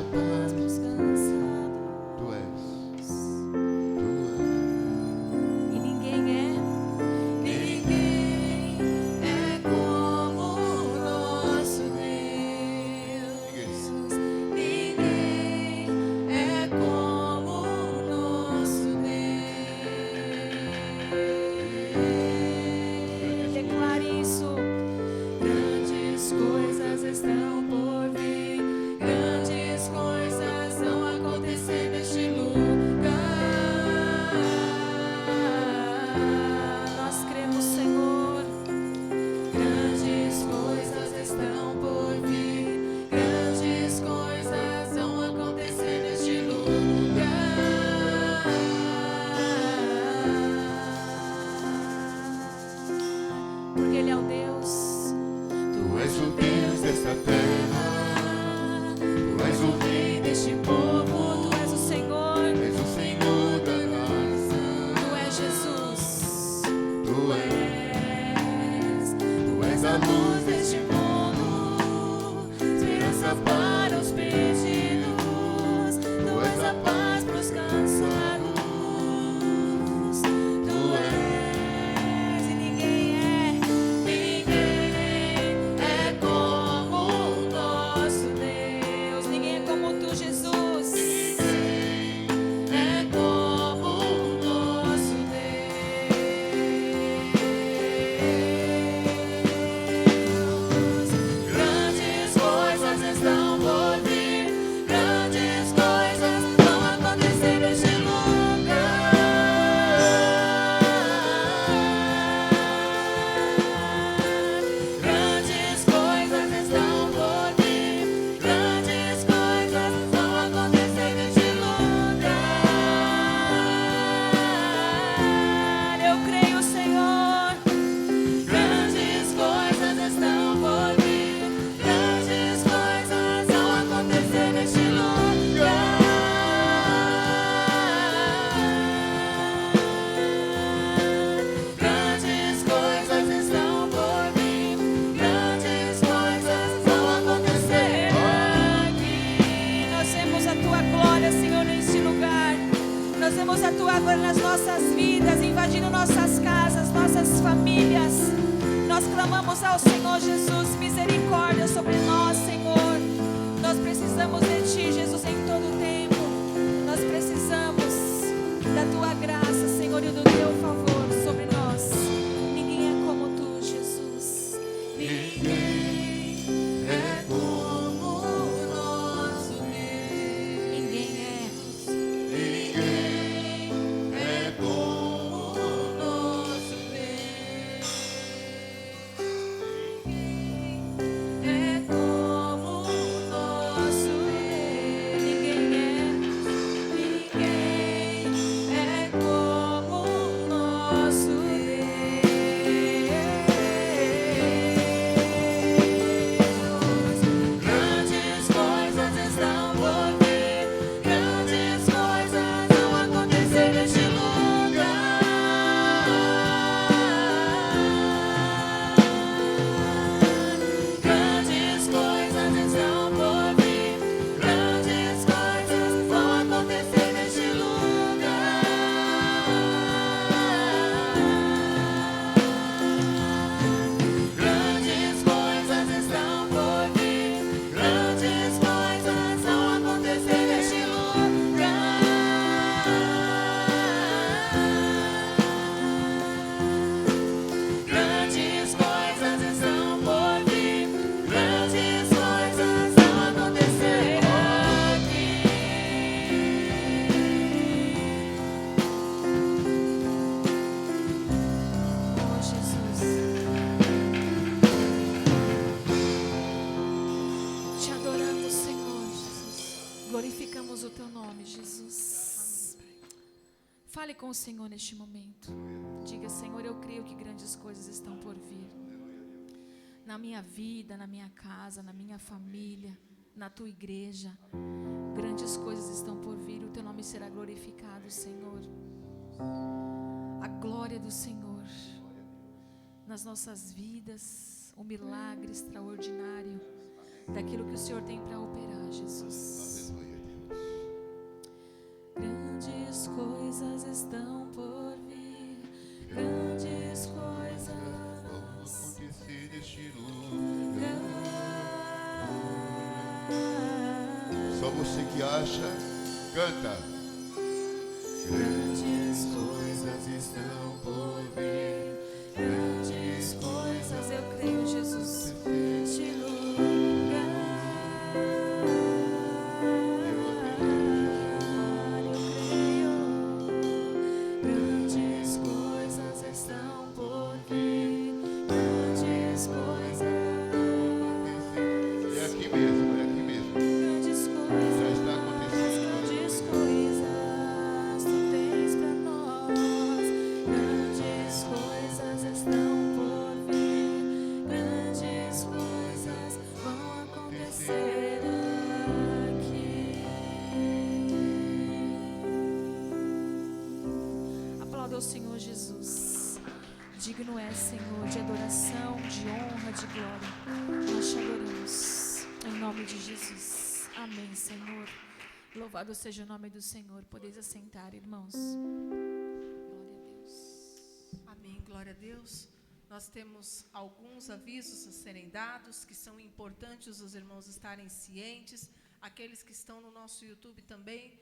paz pros cansados. Tu és. E ninguém é como o nosso Deus. Ninguém é como o nosso Deus. Declare isso. Grandes coisas estão por vir. Grandes coisas vão acontecer neste lugar. Nós cremos, Senhor. Grandes coisas estão por vir. Grandes coisas vão acontecer neste lugar. Porque Ele é o Deus. Tu és o Deus desta terra. Tu és o Rei deste povo. Tu és o Senhor. És o Senhor da nação. Tu és Jesus. Tu és a luz deste mundo. Esperança para os perdidos. Tu és a paz para os cansados. Tu és e ninguém é como o nosso Deus. Ninguém é como tu, Jesus. É como o nosso Deus. Grandes coisas estão por vir. Grandes coisas vão acontecer neste lugar. Grandes coisas estão por vir. Grandes coisas vão acontecer neste lugar. Eu creio, Senhor. Grandes coisas estão por vir. Grandes coisas vão acontecer neste lugar. Grandes coisas estão por vir. Grandes coisas vão acontecer aqui. Nós vemos a tua glória, Senhor, neste lugar. Nós vemos a tua glória nas nossas vidas, invadindo nossas casas, nossas famílias. Nós clamamos ao Senhor Jesus, misericórdia sobre nós, Senhor. Nós precisamos de Ti, Jesus, em todo tempo. Nós precisamos da Tua graça, Senhor, e do Teu favor sobre nós. Ninguém é como Tu, Jesus. Ninguém é como o nosso Deus. Ninguém é como o nosso Deus. É como o nosso Deus. Ninguém é como o nosso Deus. Grandes coisas estão por vir. Grandes coisas vão acontecer neste lugar. Grandes coisas estão por vir. Grandes coisas vão acontecer neste lugar. Grandes coisas estão por vir. Grandes coisas vão acontecer neste lugar. Grandes coisas estão por vir. Grandes coisas vão acontecer aqui. Oh, Jesus. Te adoramos, Senhor, Jesus. Glorificamos o Teu nome, Jesus. Fale com o Senhor neste momento. Diga, Senhor, eu creio que grandes coisas estão por vir. Na minha vida, na minha casa, na minha família, na Tua igreja. Grandes coisas estão por vir. O Teu nome será glorificado, Senhor. A glória do Senhor nas nossas vidas. Um milagre extraordinário daquilo que o Senhor tem para operar, Jesus. Só você que acha, canta. Grandes coisas estão por vir, grandes coisas eu creio, Jesus, neste lugar. Eu creio, grandes coisas estão por vir, grandes coisas. É aqui mesmo, é aqui mesmo. Grandes coisas, Já está acontecendo. grandes coisas tu tens pra nós. Grandes coisas estão por vir. Grandes coisas vão acontecer aqui. Aplauda o Senhor Jesus. Digno é, Senhor, de adoração, de honra, de glória. Nós te adoramos. Em nome de Jesus. Amém, Senhor. Louvado seja o nome do Senhor. Podeis assentar, irmãos. Glória a Deus. Amém, glória a Deus. Nós temos alguns avisos a serem dados, que são importantes os irmãos estarem cientes. Aqueles que estão no nosso YouTube também,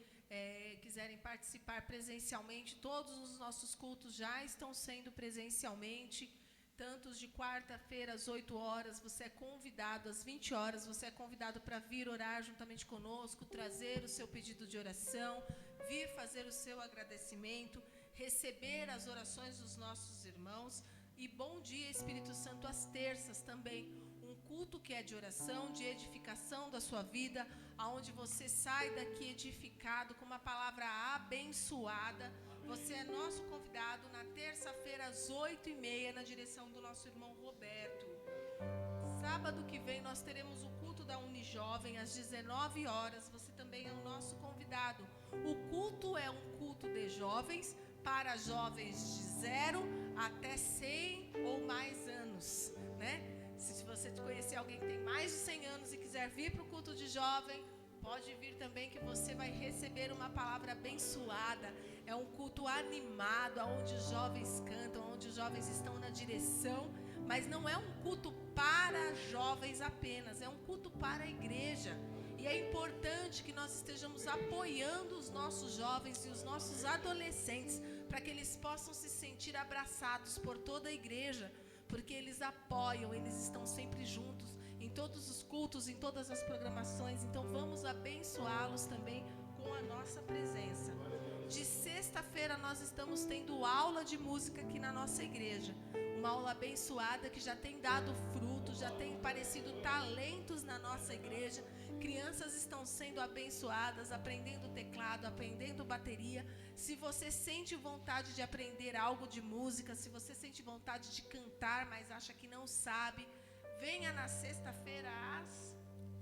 quiserem participar presencialmente, todos os nossos cultos já estão sendo presencialmente. Tantos de quarta-feira às 8 horas, você é convidado, às 20 horas, você é convidado para vir orar juntamente conosco, trazer o seu pedido de oração, vir fazer o seu agradecimento, receber as orações dos nossos irmãos. E bom dia, Espírito Santo, às terças também, um culto que é de oração, de edificação da sua vida, aonde você sai daqui edificado com uma palavra abençoada. Você é nosso convidado na terça-feira às 8h30 na direção do nosso irmão Roberto. Sábado que vem nós teremos o culto da Unijovem às 19 horas. Você também é o nosso convidado. O culto é um culto de jovens para jovens de 0 até 100 ou mais anos, né? Se você conhecer alguém que tem mais de 100 anos e quiser vir para o culto de jovem, pode vir também, que você vai receber uma palavra abençoada. É um culto animado, onde os jovens cantam, onde os jovens estão na direção. Mas não é um culto para jovens apenas, é um culto para a igreja. E é importante que nós estejamos apoiando os nossos jovens e os nossos adolescentes, para que eles possam se sentir abraçados por toda a igreja, porque eles apoiam, eles estão sempre juntos, em todos os cultos, em todas as programações. Então vamos abençoá-los também com a nossa presença. De sexta-feira nós estamos tendo aula de música aqui na nossa igreja. Uma aula abençoada que já tem dado frutos, já tem aparecido talentos na nossa igreja. Crianças estão sendo abençoadas, aprendendo teclado, aprendendo bateria. Se você sente vontade de aprender algo de música, se você sente vontade de cantar, mas acha que não sabe, venha na sexta-feira às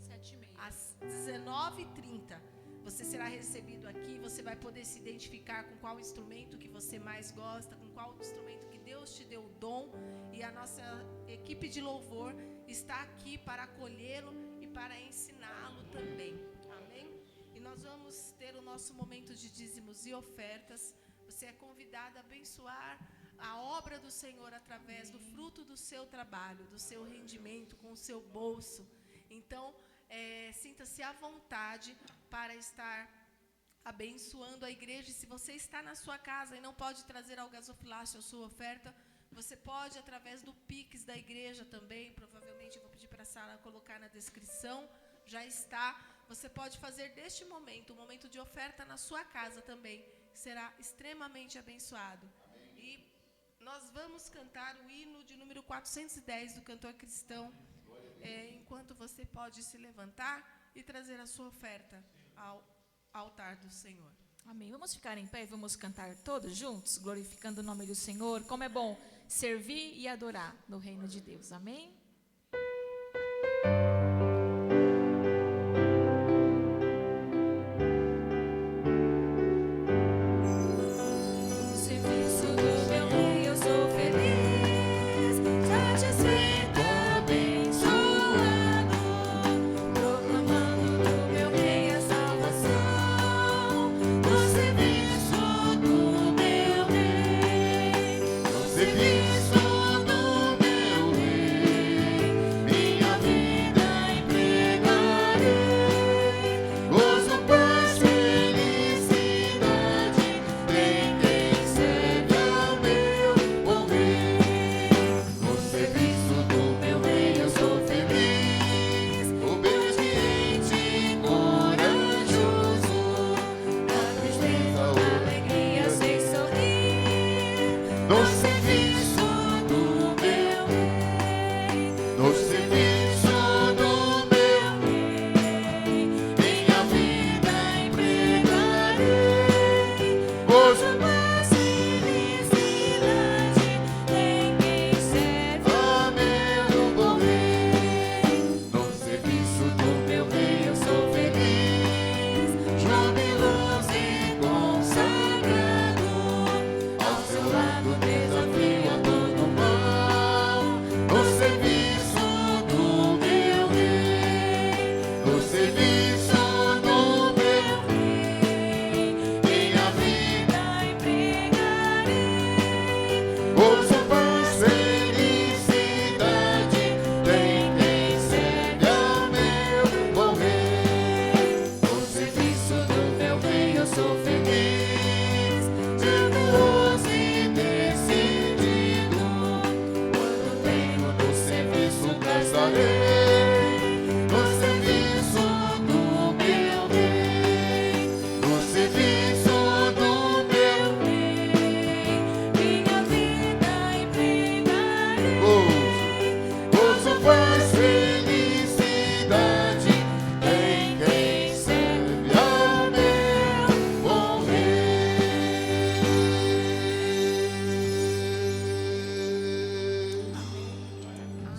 7h30, às 19h30. Você será recebido aqui, você vai poder se identificar com qual instrumento que você mais gosta, com qual instrumento que Deus te deu o dom. E a nossa equipe de louvor está aqui para acolhê-lo e para ensiná-lo também. Amém? E nós vamos ter o nosso momento de dízimos e ofertas. Você é convidado a abençoar a obra do Senhor através do fruto do seu trabalho, do seu rendimento, com o seu bolso. Então, sinta-se à vontade para estar abençoando a igreja. E se você está na sua casa e não pode trazer ao gasofilácio a sua oferta, você pode através do Pix da igreja também. Provavelmente eu vou pedir para a Sara colocar na descrição. Já está. Você pode fazer deste momento um momento de oferta na sua casa também. Será extremamente abençoado. E nós vamos cantar o hino de número 410 do cantor cristão. Enquanto você pode se levantar e trazer a sua oferta ao altar do Senhor. Amém. Vamos ficar em pé e vamos cantar todos juntos, glorificando o nome do Senhor. Como é bom servir e adorar no reino de Deus. Amém? Serviço do meu rei. serviço do meu Rei, minha vida. empregarei. Gozo, paz, felicidade, tem quem serve ao meu bom rei. No serviço do meu rei eu sou feliz, generoso e decidido. Quando tenho no serviço casarei, no serviço do meu rei. No serviço do meu Rei, minha vida empregarei. gozo, paz, felicidade, tem quem serve ao meu bom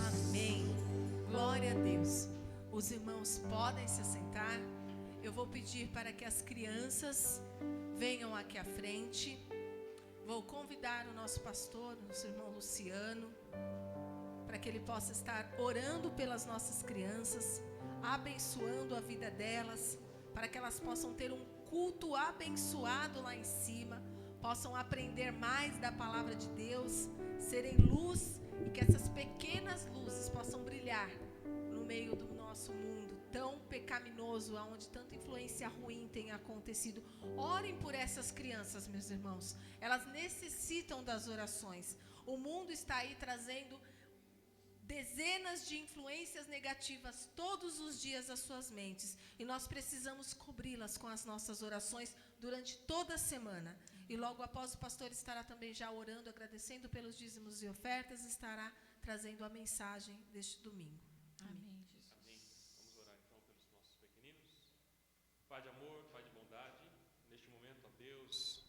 Amém. Glória a Deus. Os irmãos podem se assentar. Eu vou pedir para que as crianças venham aqui à frente. Vou convidar o nosso pastor, nosso irmão Luciano, para que ele possa estar orando pelas nossas crianças, abençoando a vida delas, para que elas possam ter um culto abençoado lá em cima, possam aprender mais da palavra de Deus, serem luz e que essas pequenas luzes possam brilhar no meio do nosso mundo tão pecaminoso, onde tanta influência ruim tem acontecido. Orem por essas crianças, meus irmãos. Elas necessitam das orações. O mundo está aí trazendo dezenas de influências negativas todos os dias às suas mentes. E nós precisamos cobri-las com as nossas orações durante toda a semana. E logo após o pastor estará também já orando, agradecendo pelos dízimos e ofertas, estará trazendo a mensagem deste domingo. Amém. Amém. Vamos orar então pelos nossos pequeninos. Pai de amor, Pai de bondade, neste momento, ó Deus,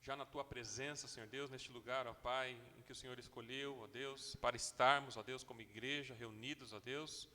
já na Tua presença, Senhor Deus, neste lugar, ó Pai, em que o Senhor escolheu, ó Deus, para estarmos, ó Deus, como igreja, reunidos, ó Deus,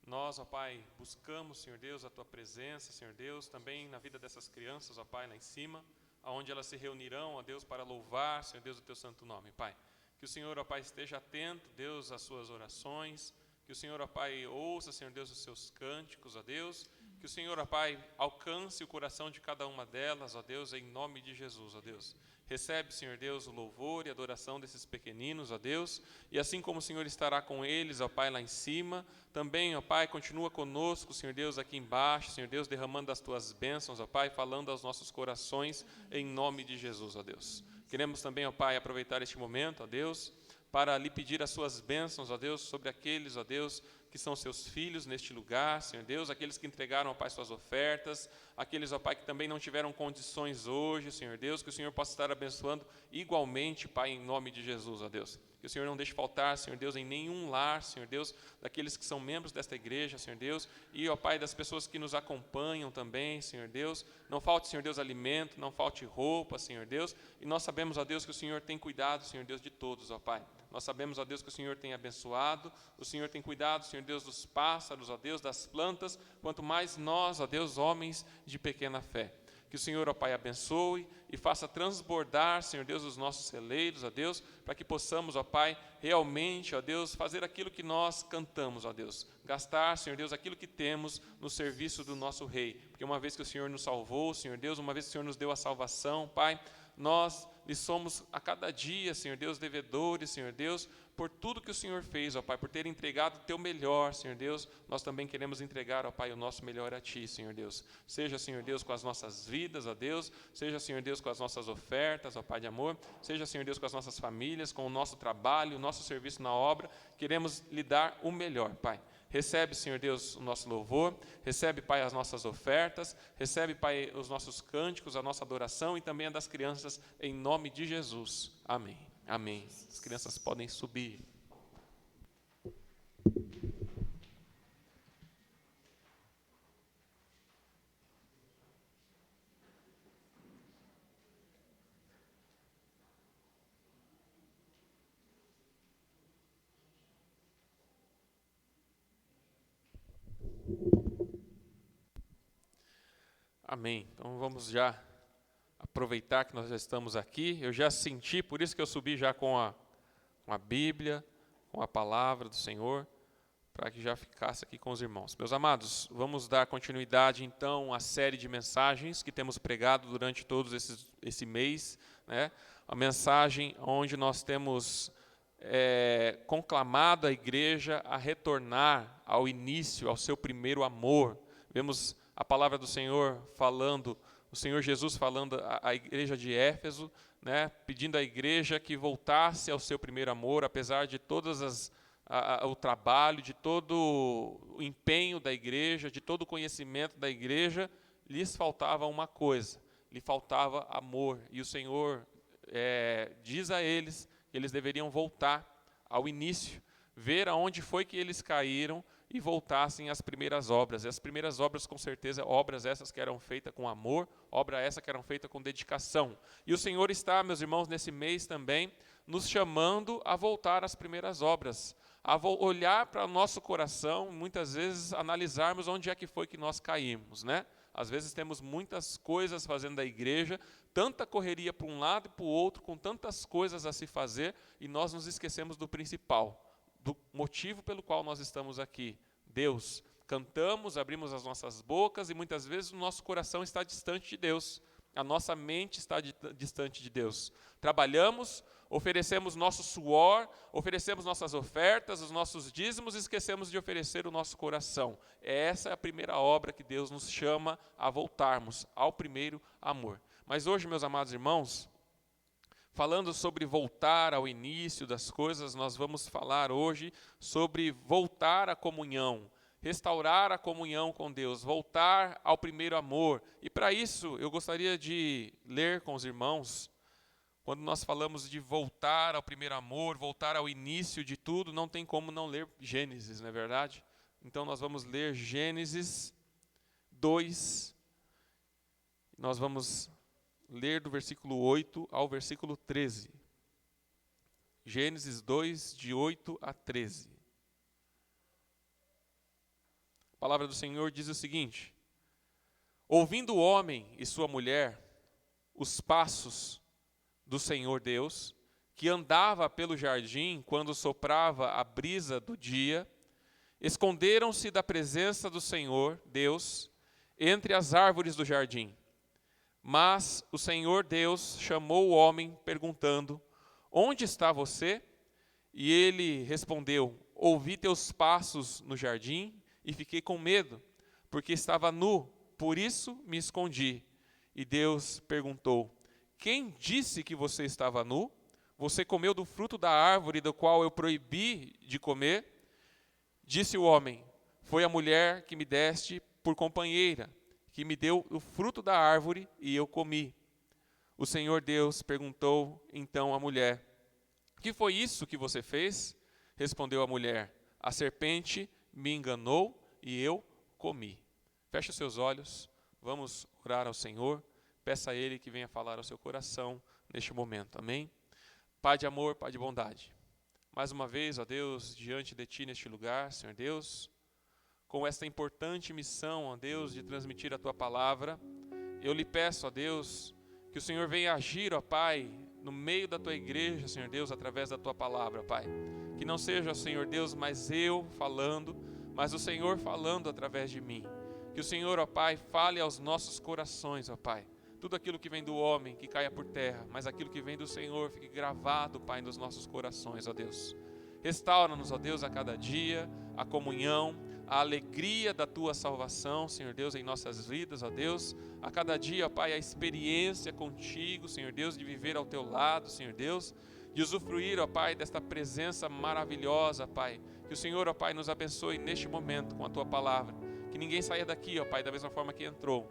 nós, ó Pai, buscamos, Senhor Deus, a Tua presença, Senhor Deus, também na vida dessas crianças, ó Pai, lá em cima, aonde elas se reunirão, ó Deus, para louvar, Senhor Deus, o Teu santo nome, Pai. Que o Senhor, ó Pai, esteja atento, Deus, às suas orações. Que o Senhor, ó Pai, ouça, Senhor Deus, os seus cânticos, ó Deus. Que o Senhor, ó Pai, alcance o coração de cada uma delas, ó Deus, em nome de Jesus, ó Deus. Recebe, Senhor Deus, o louvor e a adoração desses pequeninos, ó Deus. E assim como o Senhor estará com eles, ó Pai, lá em cima, também, ó Pai, continua conosco, Senhor Deus, aqui embaixo, Senhor Deus, derramando as Tuas bênçãos, ó Pai, falando aos nossos corações, em nome de Jesus, ó Deus. Queremos também, ó Pai, aproveitar este momento, ó Deus, para lhe pedir as suas bênçãos, ó Deus, sobre aqueles, ó Deus, que são seus filhos neste lugar, Senhor Deus, aqueles que entregaram, ó Pai, suas ofertas, aqueles, ó Pai, que também não tiveram condições hoje, Senhor Deus, que o Senhor possa estar abençoando igualmente, Pai, em nome de Jesus, ó Deus. Que o Senhor não deixe faltar, Senhor Deus, em nenhum lar, Senhor Deus, daqueles que são membros desta igreja, Senhor Deus, e, ó Pai, das pessoas que nos acompanham também, Senhor Deus. Não falte, Senhor Deus, alimento, não falte roupa, Senhor Deus, e nós sabemos, ó Deus, que o Senhor tem cuidado, Senhor Deus, de todos, ó Pai. Nós sabemos, ó Deus, que o Senhor tem abençoado, o Senhor tem cuidado, Senhor Deus, dos pássaros, ó Deus, das plantas, quanto mais nós, ó Deus, homens de pequena fé. Que o Senhor, ó Pai, abençoe e faça transbordar, Senhor Deus, os nossos celeiros, ó Deus, para que possamos, ó Pai, realmente, ó Deus, fazer aquilo que nós cantamos, ó Deus. Gastar, Senhor Deus, aquilo que temos no serviço do nosso Rei. Porque uma vez que o Senhor nos salvou, Senhor Deus, uma vez que o Senhor nos deu a salvação, Pai, nós lhe somos a cada dia, Senhor Deus, devedores, Senhor Deus, por tudo que o Senhor fez, ó Pai, por ter entregado o Teu melhor, Senhor Deus, nós também queremos entregar, ó Pai, o nosso melhor a Ti, Senhor Deus. Seja, Senhor Deus, com as nossas vidas, ó Deus, seja, Senhor Deus, com as nossas ofertas, ó Pai de amor, seja, Senhor Deus, com as nossas famílias, com o nosso trabalho, o nosso serviço na obra, queremos lhe dar o melhor, Pai. Recebe, Senhor Deus, o nosso louvor, recebe, Pai, as nossas ofertas, recebe, Pai, os nossos cânticos, a nossa adoração e também a das crianças, em nome de Jesus. Amém. Amém. As crianças podem subir. Amém. Então vamos já aproveitar que nós já estamos aqui. Eu já senti, por isso que eu subi já com a Bíblia, com a palavra do Senhor, para que já ficasse aqui com os irmãos. Meus amados, vamos dar continuidade então à série de mensagens que temos pregado durante todo esse mês, né? A mensagem onde nós temos conclamado a igreja a retornar ao início, ao seu primeiro amor. Vemos a palavra do Senhor falando, o Senhor Jesus falando à igreja de Éfeso, né? Pedindo à igreja que voltasse ao seu primeiro amor, apesar de todas o trabalho, de todo o empenho da igreja, de todo o conhecimento da igreja, lhes faltava uma coisa, lhe faltava amor. E o Senhor diz a eles que eles deveriam voltar ao início, ver aonde foi que eles caíram e voltassem às primeiras obras. E as primeiras obras, com certeza, obras essas que eram feitas com amor, obras essas que eram feitas com dedicação. E o Senhor está, meus irmãos, nesse mês também, nos chamando a voltar às primeiras obras, a olhar para o nosso coração, muitas vezes analisarmos onde é que foi que nós caímos, né? Às vezes temos muitas coisas fazendo da igreja, tanta correria para um lado e para o outro, com tantas coisas a se fazer, e nós nos esquecemos do principal, do motivo pelo qual nós estamos aqui. Deus. Cantamos, abrimos as nossas bocas e muitas vezes o nosso coração está distante de Deus. A nossa mente está distante de Deus. Trabalhamos, oferecemos nosso suor, oferecemos nossas ofertas, os nossos dízimos e esquecemos de oferecer o nosso coração. Essa é a primeira obra que Deus nos chama a voltarmos ao primeiro amor. Mas hoje, meus amados irmãos, falando sobre voltar ao início das coisas, nós vamos falar hoje sobre voltar à comunhão, restaurar a comunhão com Deus, voltar ao primeiro amor. E para isso, eu gostaria de ler com os irmãos, quando nós falamos de voltar ao primeiro amor, voltar ao início de tudo, não tem como não ler Gênesis, não é verdade? Então nós vamos ler Gênesis 2, nós vamos ler do versículo 8 ao versículo 13. Gênesis 2, de 8 a 13. A palavra do Senhor diz o seguinte: ouvindo o homem e sua mulher os passos do Senhor Deus, que andava pelo jardim quando soprava a brisa do dia, esconderam-se da presença do Senhor Deus entre as árvores do jardim. Mas o Senhor Deus chamou o homem, perguntando: onde está você? E ele respondeu: ouvi teus passos no jardim e fiquei com medo, porque estava nu, por isso me escondi. E Deus perguntou: quem disse que você estava nu? Você comeu do fruto da árvore do qual eu proibi de comer? Disse o homem: foi a mulher que me deste por companheira, que me deu o fruto da árvore e eu comi. O Senhor Deus perguntou então à mulher: que foi isso que você fez? Respondeu a mulher: a serpente me enganou e eu comi. Feche os seus olhos, vamos orar ao Senhor, peça a Ele que venha falar ao seu coração neste momento, amém? Pai de amor, Pai de bondade, mais uma vez, ó Deus, diante de Ti neste lugar, Senhor Deus, com esta importante missão, ó Deus, de transmitir a Tua palavra, eu lhe peço, ó Deus, que o Senhor venha agir, ó Pai, no meio da Tua igreja, Senhor Deus, através da Tua palavra, Pai. Que não seja, Senhor Deus, mais eu falando, mas o Senhor falando através de mim. Que o Senhor, ó Pai, fale aos nossos corações, ó Pai. Tudo aquilo que vem do homem, que caia por terra, mas aquilo que vem do Senhor, fique gravado, Pai, nos nossos corações, ó Deus. Restaura-nos, ó Deus, a cada dia, a comunhão, a alegria da Tua salvação, Senhor Deus, em nossas vidas, ó Deus. A cada dia, ó Pai, a experiência contigo, Senhor Deus, de viver ao Teu lado, Senhor Deus, de usufruir, ó Pai, desta presença maravilhosa, Pai. Que o Senhor, ó Pai, nos abençoe neste momento com a Tua palavra. Que ninguém saia daqui, ó Pai, da mesma forma que entrou,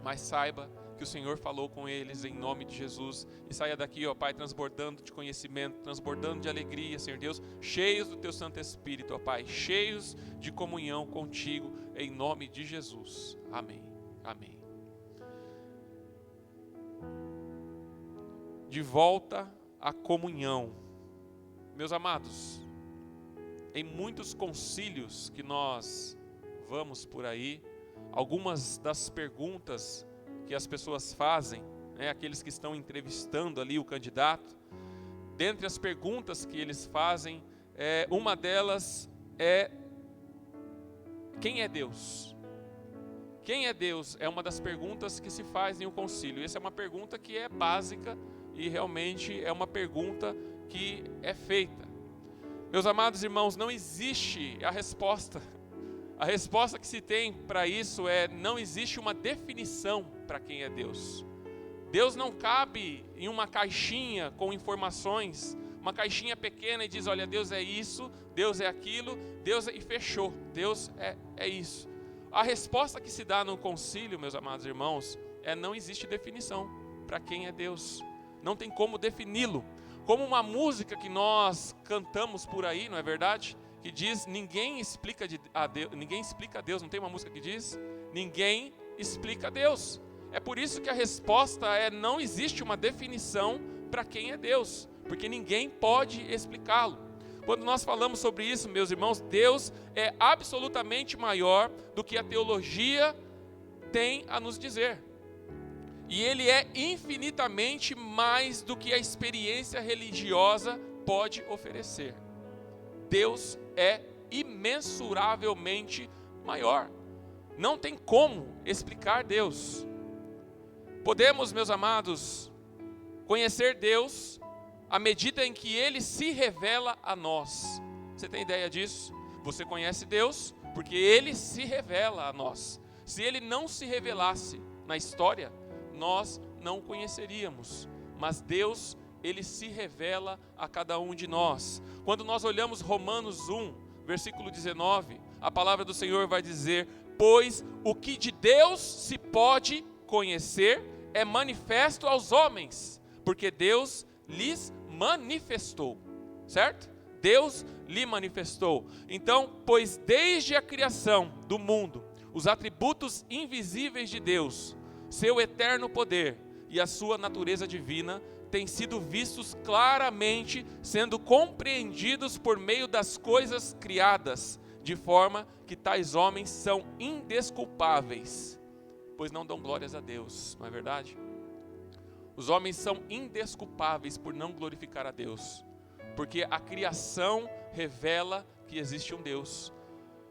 mas saiba que o Senhor falou com eles em nome de Jesus, e saia daqui, ó Pai, transbordando de conhecimento, transbordando de alegria, Senhor Deus, cheios do Teu Santo Espírito, ó Pai, cheios de comunhão contigo, em nome de Jesus. Amém. Amém. De volta à comunhão. Meus amados, em muitos concílios que nós vamos por aí, algumas das perguntas que as pessoas fazem, né, aqueles que estão entrevistando ali o candidato, dentre as perguntas que eles fazem, uma delas é quem é Deus? Quem é Deus? É uma das perguntas que se faz em um concílio. Essa é uma pergunta que é básica e realmente é uma pergunta que é feita. Meus amados irmãos, não existe a resposta. A resposta que se tem para isso é: não existe uma definição para quem é Deus. Deus não cabe em uma caixinha com informações, uma caixinha pequena e diz: olha, Deus é isso, Deus é aquilo, e fechou, Deus é isso. A resposta que se dá no concílio, meus amados irmãos, é: não existe definição para quem é Deus. Não tem como defini-lo. Como uma música que nós cantamos por aí, não é verdade? Que diz: ninguém explica a Deus. Não tem uma música que diz: ninguém explica a Deus. É por isso que a resposta é: não existe uma definição para quem é Deus, porque ninguém pode explicá-lo. Quando nós falamos sobre isso, meus irmãos, Deus é absolutamente maior do que a teologia tem a nos dizer. E Ele é infinitamente mais do que a experiência religiosa pode oferecer. Deus é imensuravelmente maior. Não tem como explicar Deus. Podemos, meus amados, conhecer Deus à medida em que Ele se revela a nós. Você tem ideia disso? Você conhece Deus porque Ele se revela a nós. Se Ele não se revelasse na história, nós não o conheceríamos. Mas Deus, Ele se revela a cada um de nós. Quando nós olhamos Romanos 1, versículo 19, a palavra do Senhor vai dizer: pois o que de Deus se pode conhecer é manifesto aos homens, porque Deus lhes manifestou, certo? Deus lhe manifestou. Então, pois desde a criação do mundo, os atributos invisíveis de Deus, seu eterno poder e a sua natureza divina, têm sido vistos claramente, sendo compreendidos por meio das coisas criadas, de forma que tais homens são indesculpáveis, pois não dão glórias a Deus, não é verdade? Os homens são indesculpáveis por não glorificar a Deus, porque a criação revela que existe um Deus.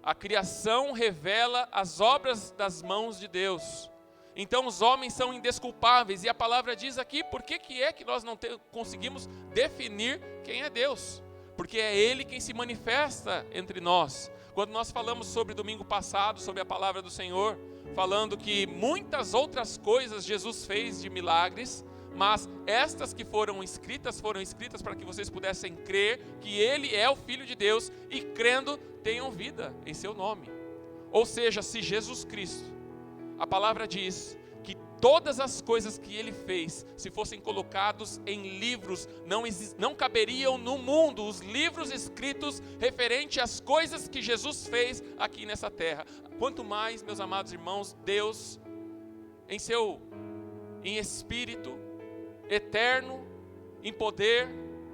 A criação revela as obras das mãos de Deus. Então os homens são indesculpáveis, e a palavra diz aqui: por que é que nós não conseguimos definir quem é Deus? Porque é Ele quem se manifesta entre nós. Quando nós falamos sobre domingo passado, sobre a palavra do Senhor, falando que muitas outras coisas Jesus fez de milagres, mas estas que foram escritas para que vocês pudessem crer que Ele é o Filho de Deus, e crendo tenham vida em seu nome. Ou seja, se Jesus Cristo, a palavra diz que todas as coisas que Ele fez, se fossem colocados em livros, não caberiam no mundo os livros escritos referente às coisas que Jesus fez aqui nessa terra. Quanto mais, meus amados irmãos, Deus, em espírito, eterno, em poder,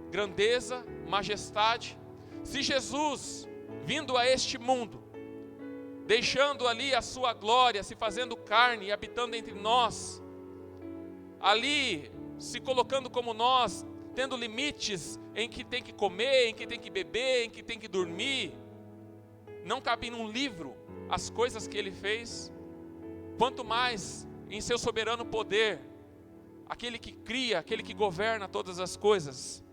grandeza, majestade. Se Jesus, vindo a este mundo, deixando ali a sua glória, se fazendo carne e habitando entre nós, ali se colocando como nós, tendo limites em que tem que comer, em que tem que beber, em que tem que dormir, não cabe num livro as coisas que Ele fez, quanto mais em seu soberano poder, aquele que cria, aquele que governa todas as coisas.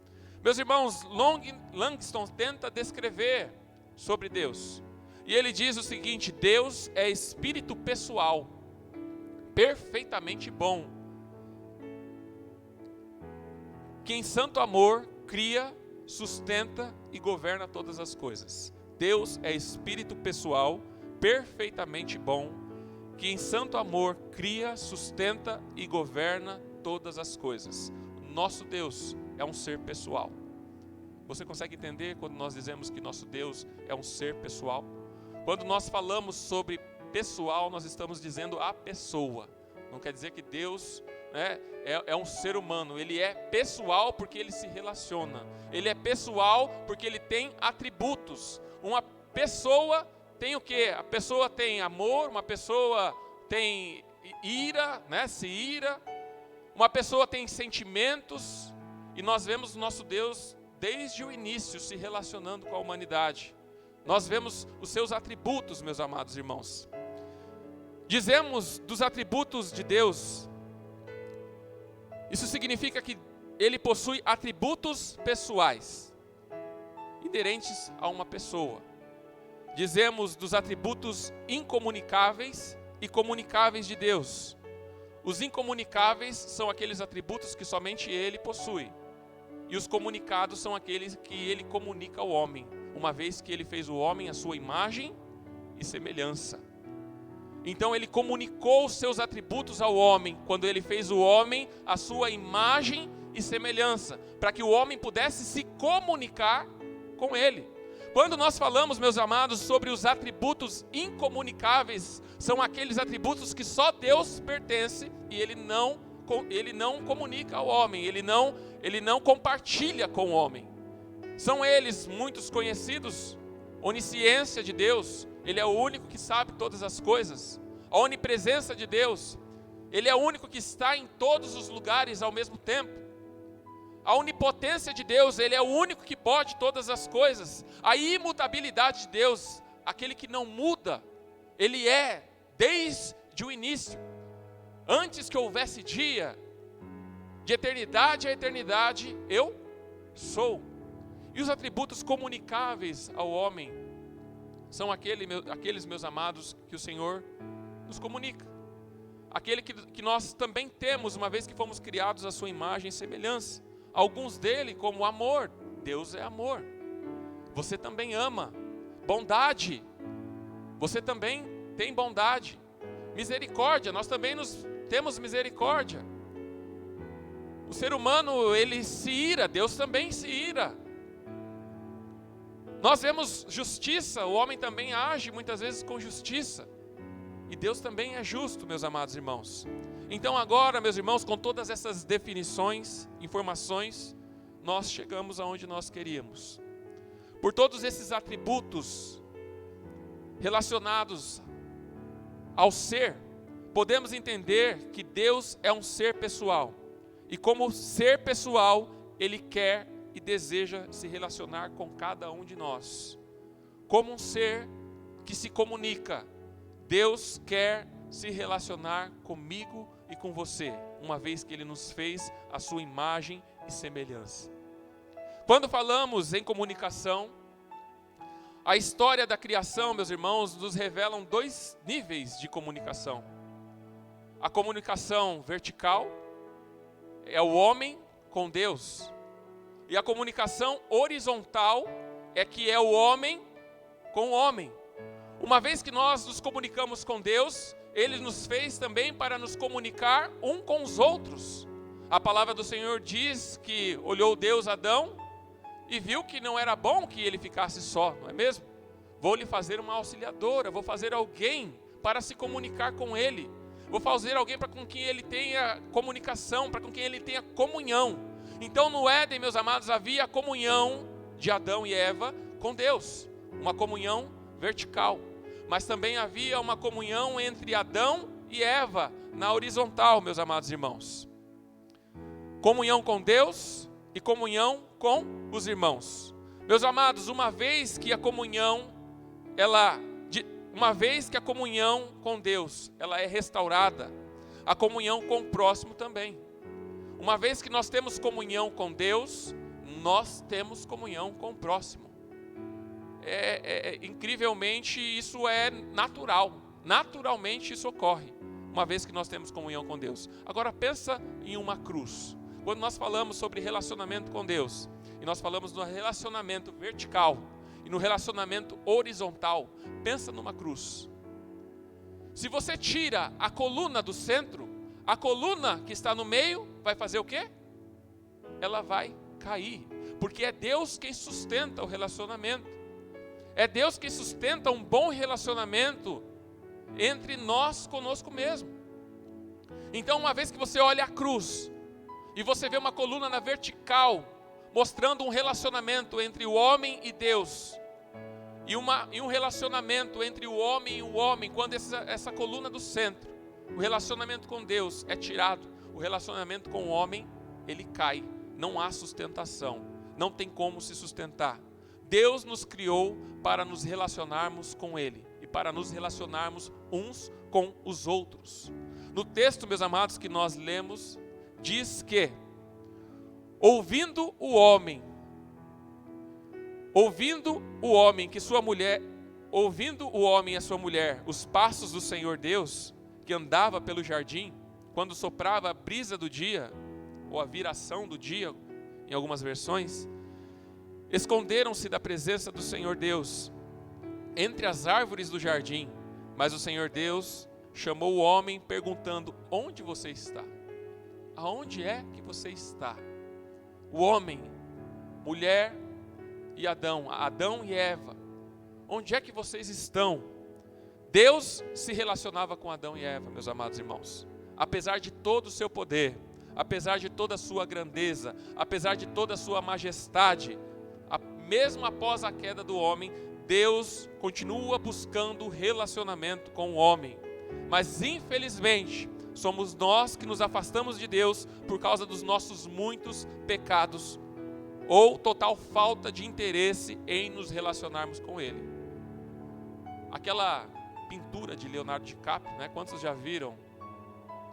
Meus irmãos, Langston tenta descrever sobre Deus, e ele diz o seguinte: Deus é espírito pessoal, perfeitamente bom, que em santo amor cria, sustenta e governa todas as coisas. Deus é espírito pessoal, perfeitamente bom, que em santo amor cria, sustenta e governa todas as coisas. Nosso Deus é um ser pessoal. Você consegue entender quando nós dizemos que nosso Deus é um ser pessoal? Quando nós falamos sobre pessoal, nós estamos dizendo a pessoa. Não quer dizer que Deus, é um ser humano. Ele é pessoal porque Ele se relaciona. Ele é pessoal porque Ele tem atributos. Uma pessoa tem o quê? A pessoa tem amor, uma pessoa tem ira, se ira. Uma pessoa tem sentimentos. E nós vemos o nosso Deus desde o início se relacionando com a humanidade. nós vemos os seus atributos, meus amados irmãos. Dizemos dos atributos de Deus, isso significa que Ele possui atributos pessoais, inerentes a uma pessoa. Dizemos dos atributos incomunicáveis e comunicáveis de Deus. Os incomunicáveis são aqueles atributos que somente Ele possui. E os comunicados são aqueles que Ele comunica ao homem, uma vez que Ele fez o homem à sua imagem e semelhança. Então Ele comunicou os seus atributos ao homem, quando Ele fez o homem à sua imagem e semelhança, para que o homem pudesse se comunicar com Ele. Quando nós falamos, meus amados, sobre os atributos incomunicáveis, são aqueles atributos que só Deus pertence e Ele não comunica ao homem, Ele não compartilha com o homem. São eles muitos conhecidos: onisciência de Deus, Ele é o único que sabe todas as coisas. A onipresença de Deus, Ele é o único que está em todos os lugares ao mesmo tempo. A onipotência de Deus, Ele é o único que pode todas as coisas. A imutabilidade de Deus, aquele que não muda, Ele é desde o início. Antes que houvesse dia, de eternidade a eternidade, eu sou. E os atributos comunicáveis ao homem são aqueles, meus amados, que o Senhor nos comunica. Aquele que nós também temos, uma vez que fomos criados à sua imagem e semelhança. Alguns dele, como amor. Deus é amor. Você também ama. Bondade. Você também tem bondade. Misericórdia. Nós também temos misericórdia. O ser humano, ele se ira. Deus também se ira. Nós vemos justiça. O homem também age muitas vezes com justiça. E Deus também é justo, meus amados irmãos. Então agora, meus irmãos, com todas essas definições, informações, nós chegamos aonde nós queríamos. Por todos esses atributos relacionados ao ser, podemos entender que Deus é um ser pessoal. E como ser pessoal, Ele quer e deseja se relacionar com cada um de nós. Como um ser que se comunica, Deus quer se relacionar comigo e com você, uma vez que Ele nos fez a sua imagem e semelhança. Quando falamos em comunicação, a história da criação, meus irmãos, nos revelam dois níveis de comunicação. A comunicação vertical é o homem com Deus. E a comunicação horizontal é o homem com o homem. Uma vez que nós nos comunicamos com Deus, Ele nos fez também para nos comunicar um com os outros. A palavra do Senhor diz que olhou Deus Adão e viu que não era bom que ele ficasse só, não é mesmo? Vou lhe fazer uma auxiliadora, vou fazer alguém para se comunicar com ele. Vou fazer alguém para com quem ele tenha comunicação, para com quem ele tenha comunhão. Então no Éden, meus amados, havia a comunhão de Adão e Eva com Deus, uma comunhão vertical. Mas também havia uma comunhão entre Adão e Eva, na horizontal, meus amados irmãos. Comunhão com Deus e comunhão com os irmãos. Meus amados, uma vez que a comunhão com Deus, ela é restaurada, a comunhão com o próximo também. Uma vez que nós temos comunhão com Deus, nós temos comunhão com o próximo. Incrivelmente isso é natural, naturalmente isso ocorre, uma vez que nós temos comunhão com Deus. Agora pensa em uma cruz. Quando nós falamos sobre relacionamento com Deus, e nós falamos no relacionamento vertical e no relacionamento horizontal, pensa numa cruz. Se você tira a coluna do centro, a coluna que está no meio vai fazer o quê? Ela vai cair, porque é Deus quem sustenta o relacionamento. É Deus que sustenta um bom relacionamento entre nós conosco mesmo. Então, uma vez que você olha a cruz e você vê uma coluna na vertical, mostrando um relacionamento entre o homem e Deus, e um relacionamento entre o homem e o homem, quando essa coluna do centro, o relacionamento com Deus é tirado, o relacionamento com o homem, ele cai, não há sustentação, não tem como se sustentar. Deus nos criou para nos relacionarmos com Ele e para nos relacionarmos uns com os outros. No texto, meus amados, que nós lemos, diz que ouvindo o homem e a sua mulher os passos do Senhor Deus, que andava pelo jardim, quando soprava a brisa do dia, ou a viração do dia, em algumas versões, esconderam-se da presença do Senhor Deus entre as árvores do jardim. Mas o Senhor Deus chamou o homem perguntando: onde você está? Aonde é que você está? O homem, mulher e Adão e Eva, onde é que vocês estão? Deus se relacionava com Adão e Eva, meus amados irmãos. Apesar de todo o seu poder, apesar de toda a sua grandeza, apesar de toda a sua majestade, mesmo após a queda do homem, Deus continua buscando relacionamento com o homem. Mas infelizmente, somos nós que nos afastamos de Deus por causa dos nossos muitos pecados, ou total falta de interesse em nos relacionarmos com Ele. Aquela pintura de Leonardo DiCaprio, né? Quantos já viram?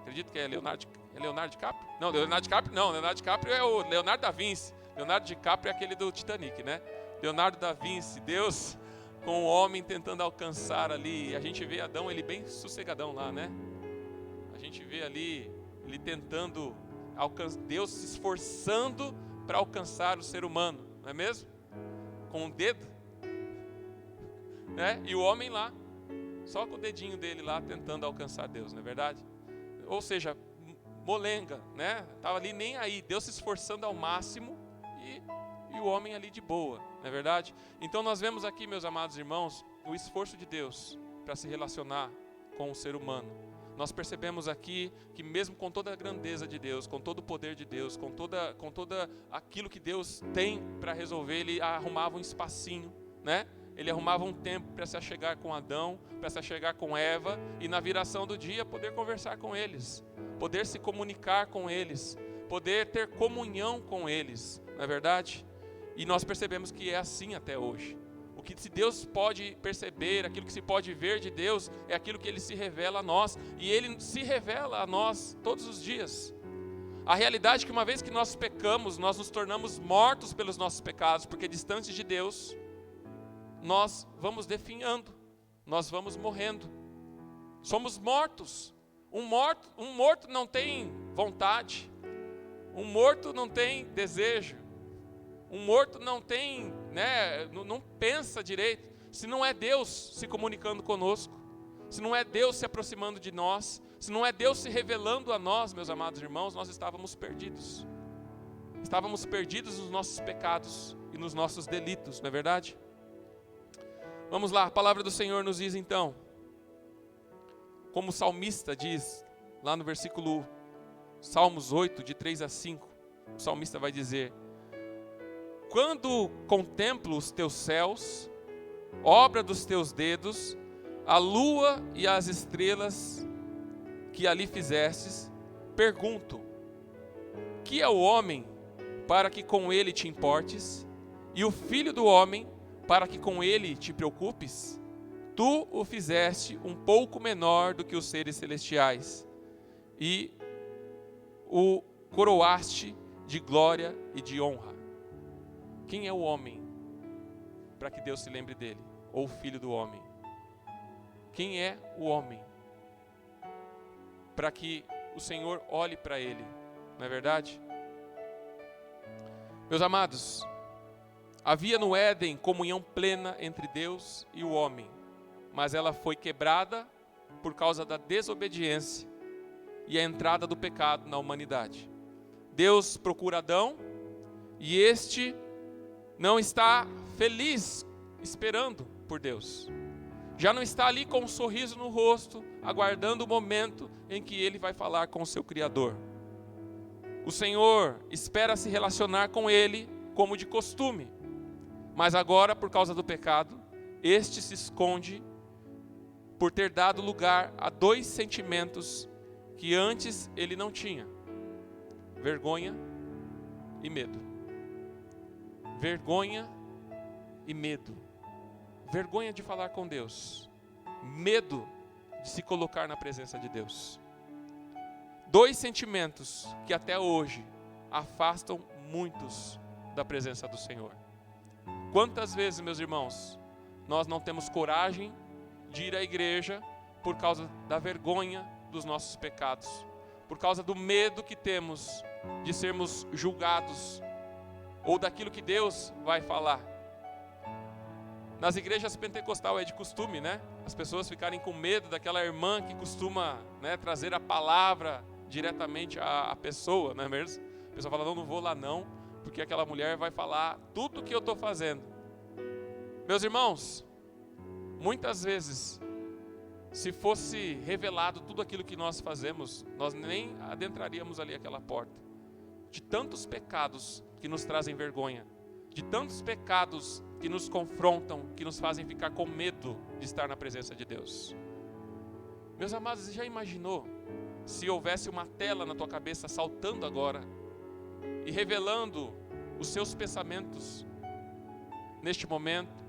Acredito que é Leonardo DiCaprio? Não, Leonardo DiCaprio é o Leonardo da Vinci. Leonardo DiCaprio é aquele do Titanic, né? Leonardo da Vinci, Deus com o homem tentando alcançar ali. A gente vê Adão, ele bem sossegadão lá, né? A gente vê ali, ele tentando alcançar, Deus se esforçando para alcançar o ser humano, não é mesmo? Com um dedo, né? E o homem lá, só com o dedinho dele lá tentando alcançar Deus, não é verdade? Ou seja, molenga, né? Estava ali nem aí, Deus se esforçando ao máximo e o homem ali de boa, não é verdade? Então nós vemos aqui, meus amados irmãos, o esforço de Deus para se relacionar com o ser humano. Nós percebemos aqui que mesmo com toda a grandeza de Deus, com todo o poder de Deus, com toda aquilo que Deus tem para resolver, Ele arrumava um espacinho, né? Ele arrumava um tempo para se achegar com Adão, para se achegar com Eva, e na viração do dia poder conversar com eles, poder se comunicar com eles, poder ter comunhão com eles, não é verdade? E nós percebemos que é assim até hoje. O que se Deus pode perceber, aquilo que se pode ver de Deus, é aquilo que Ele se revela a nós, e Ele se revela a nós todos os dias. A realidade é que uma vez que nós pecamos, nós nos tornamos mortos pelos nossos pecados, porque distantes de Deus, nós vamos definhando, nós vamos morrendo. Somos mortos. Um morto não tem vontade, um morto não tem desejo, um morto não tem, né, não pensa direito. Se não é Deus se comunicando conosco, se não é Deus se aproximando de nós, se não é Deus se revelando a nós, meus amados irmãos, nós estávamos perdidos. Estávamos perdidos nos nossos pecados e nos nossos delitos, não é verdade? Vamos lá, a palavra do Senhor nos diz então, como o salmista diz, lá no versículo Salmos 8, de 3 a 5, o salmista vai dizer: quando contemplo os teus céus, obra dos teus dedos, a lua e as estrelas que ali fizestes, pergunto: que é o homem para que com ele te importes, e o filho do homem para que com ele te preocupes? Tu o fizeste um pouco menor do que os seres celestiais, e o coroaste de glória e de honra. Quem é o homem para que Deus se lembre dele? Ou o filho do homem? Quem é o homem para que o Senhor olhe para ele? Não é verdade? Meus amados, havia no Éden comunhão plena entre Deus e o homem, mas ela foi quebrada por causa da desobediência e a entrada do pecado na humanidade. Deus procura Adão e este não está feliz esperando por Deus. Já não está ali com um sorriso no rosto, aguardando o momento em que ele vai falar com o seu Criador. O Senhor espera se relacionar com ele como de costume, mas agora, por causa do pecado, este se esconde por ter dado lugar a dois sentimentos que antes ele não tinha: vergonha e medo. Vergonha e medo. Vergonha de falar com Deus. Medo de se colocar na presença de Deus. 2 sentimentos que até hoje afastam muitos da presença do Senhor. Quantas vezes, meus irmãos, nós não temos coragem de ir à igreja por causa da vergonha dos nossos pecados, por causa do medo que temos de sermos julgados ou daquilo que Deus vai falar. Nas igrejas pentecostais é de costume, né? As pessoas ficarem com medo daquela irmã que costuma, né, trazer a palavra diretamente à pessoa, não é mesmo? A pessoa fala, não vou lá não, porque aquela mulher vai falar tudo o que eu estou fazendo. Meus irmãos, muitas vezes, se fosse revelado tudo aquilo que nós fazemos, nós nem adentraríamos ali aquela porta. De tantos pecados que nos trazem vergonha, de tantos pecados que nos confrontam, que nos fazem ficar com medo de estar na presença de Deus. Meus amados, você já imaginou se houvesse uma tela na tua cabeça saltando agora e revelando os seus pensamentos neste momento,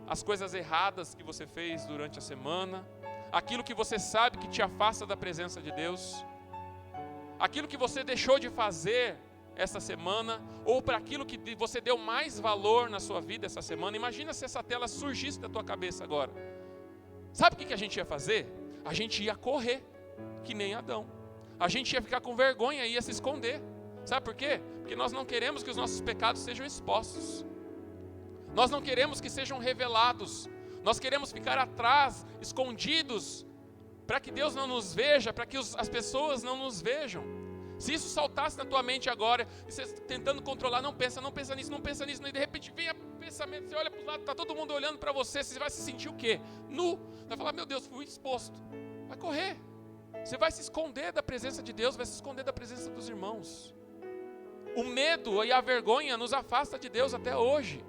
as coisas erradas que você fez durante a semana, aquilo que você sabe que te afasta da presença de Deus, aquilo que você deixou de fazer essa semana, ou para aquilo que você deu mais valor na sua vida essa semana. Imagina se essa tela surgisse da tua cabeça agora. Sabe o que a gente ia fazer? A gente ia correr, que nem Adão. A gente ia ficar com vergonha e ia se esconder. Sabe por quê? Porque nós não queremos que os nossos pecados sejam expostos. Nós não queremos que sejam revelados. Nós queremos ficar atrás, escondidos, para que Deus não nos veja, para que as pessoas não nos vejam. Se isso saltasse na tua mente agora, e você tentando controlar, não pensa nisso, e de repente vem o pensamento, você olha para o lado, está todo mundo olhando para você, você vai se sentir o quê? Nu. Vai falar, meu Deus, fui exposto. Vai correr. Você vai se esconder da presença de Deus, vai se esconder da presença dos irmãos. O medo e a vergonha nos afasta de Deus até hoje,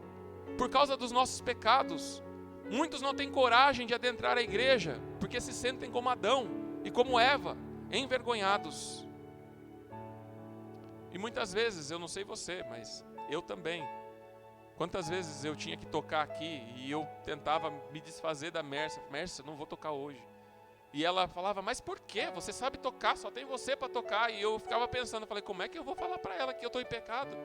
por causa dos nossos pecados. Muitos não têm coragem de adentrar a igreja, porque se sentem como Adão e como Eva, envergonhados. E muitas vezes, eu não sei você, mas eu também. Quantas vezes eu tinha que tocar aqui e eu tentava me desfazer da Mércia. Mércia, não vou tocar hoje. E ela falava, mas por quê? Você sabe tocar, só tem você para tocar. E eu ficava pensando, falei, como é que eu vou falar para ela que eu estou em pecado?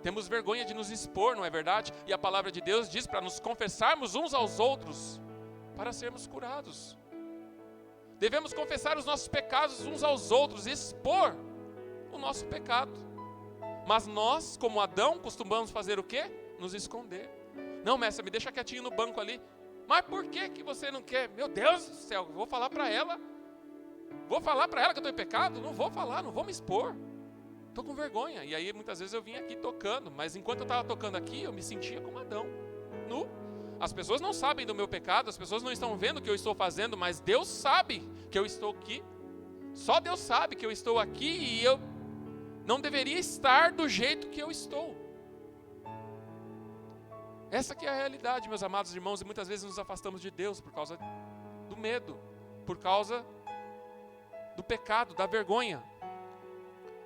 Temos vergonha de nos expor, não é verdade? E a palavra de Deus diz para nos confessarmos uns aos outros, para sermos curados. Devemos confessar os nossos pecados uns aos outros, expor o nosso pecado. Mas nós, como Adão, costumamos fazer o quê? Nos esconder. Não, mestre, me deixa quietinho no banco ali. Mas por que você não quer? Meu Deus do céu, vou falar para ela. Vou falar para ela que eu estou em pecado? Não vou falar, não vou me expor. Estou com vergonha. E aí muitas vezes eu vim aqui tocando, mas enquanto eu estava tocando aqui, eu me sentia como Adão, nu. As pessoas não sabem do meu pecado, as pessoas não estão vendo o que eu estou fazendo, mas Deus sabe que eu estou aqui. Só Deus sabe que eu estou aqui e eu não deveria estar do jeito que eu estou. Essa que é a realidade, meus amados irmãos, e muitas vezes nos afastamos de Deus por causa do medo, por causa do pecado, da vergonha.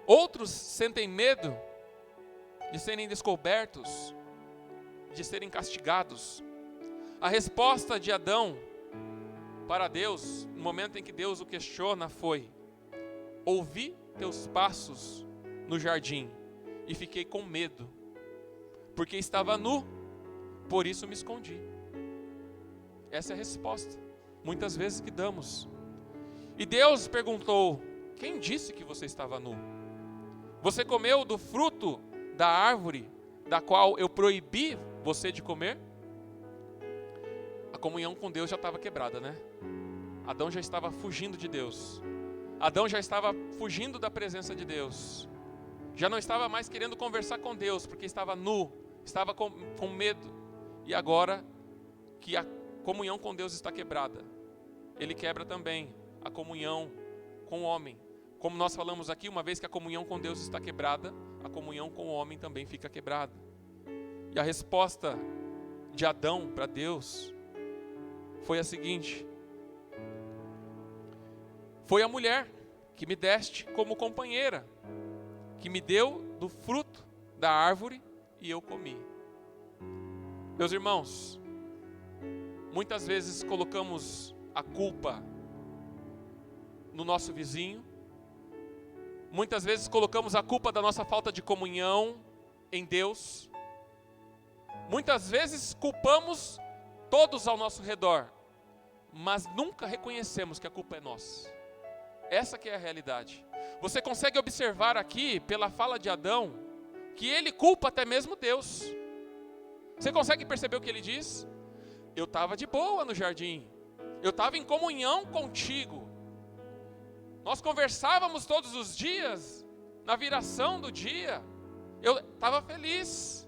Outros sentem medo de serem descobertos, de serem castigados. A resposta de Adão para Deus, no momento em que Deus o questiona, foi: ouvi teus passos no jardim e fiquei com medo, porque estava nu, por isso me escondi. Essa é a resposta, muitas vezes que damos. E Deus perguntou: quem disse que você estava nu? Você comeu do fruto da árvore da qual eu proibi você de comer? A comunhão com Deus já estava quebrada, né? Adão já estava fugindo de Deus. Adão já estava fugindo da presença de Deus. Já não estava mais querendo conversar com Deus, porque estava nu, estava com medo. E agora que a comunhão com Deus está quebrada, Ele quebra também a comunhão com o homem. Como nós falamos aqui, uma vez que a comunhão com Deus está quebrada, a comunhão com o homem também fica quebrada. E a resposta de Adão para Deus foi a seguinte: foi a mulher que me deste como companheira, que me deu do fruto da árvore e eu comi. Meus irmãos, muitas vezes colocamos a culpa no nosso vizinho, muitas vezes colocamos a culpa da nossa falta de comunhão em Deus, muitas vezes culpamos todos ao nosso redor, mas nunca reconhecemos que a culpa é nossa. Essa que é a realidade. Você consegue observar aqui, pela fala de Adão, que ele culpa até mesmo Deus. Você consegue perceber o que ele diz? Eu estava de boa no jardim, eu estava em comunhão contigo, nós conversávamos todos os dias, na viração do dia, eu estava feliz,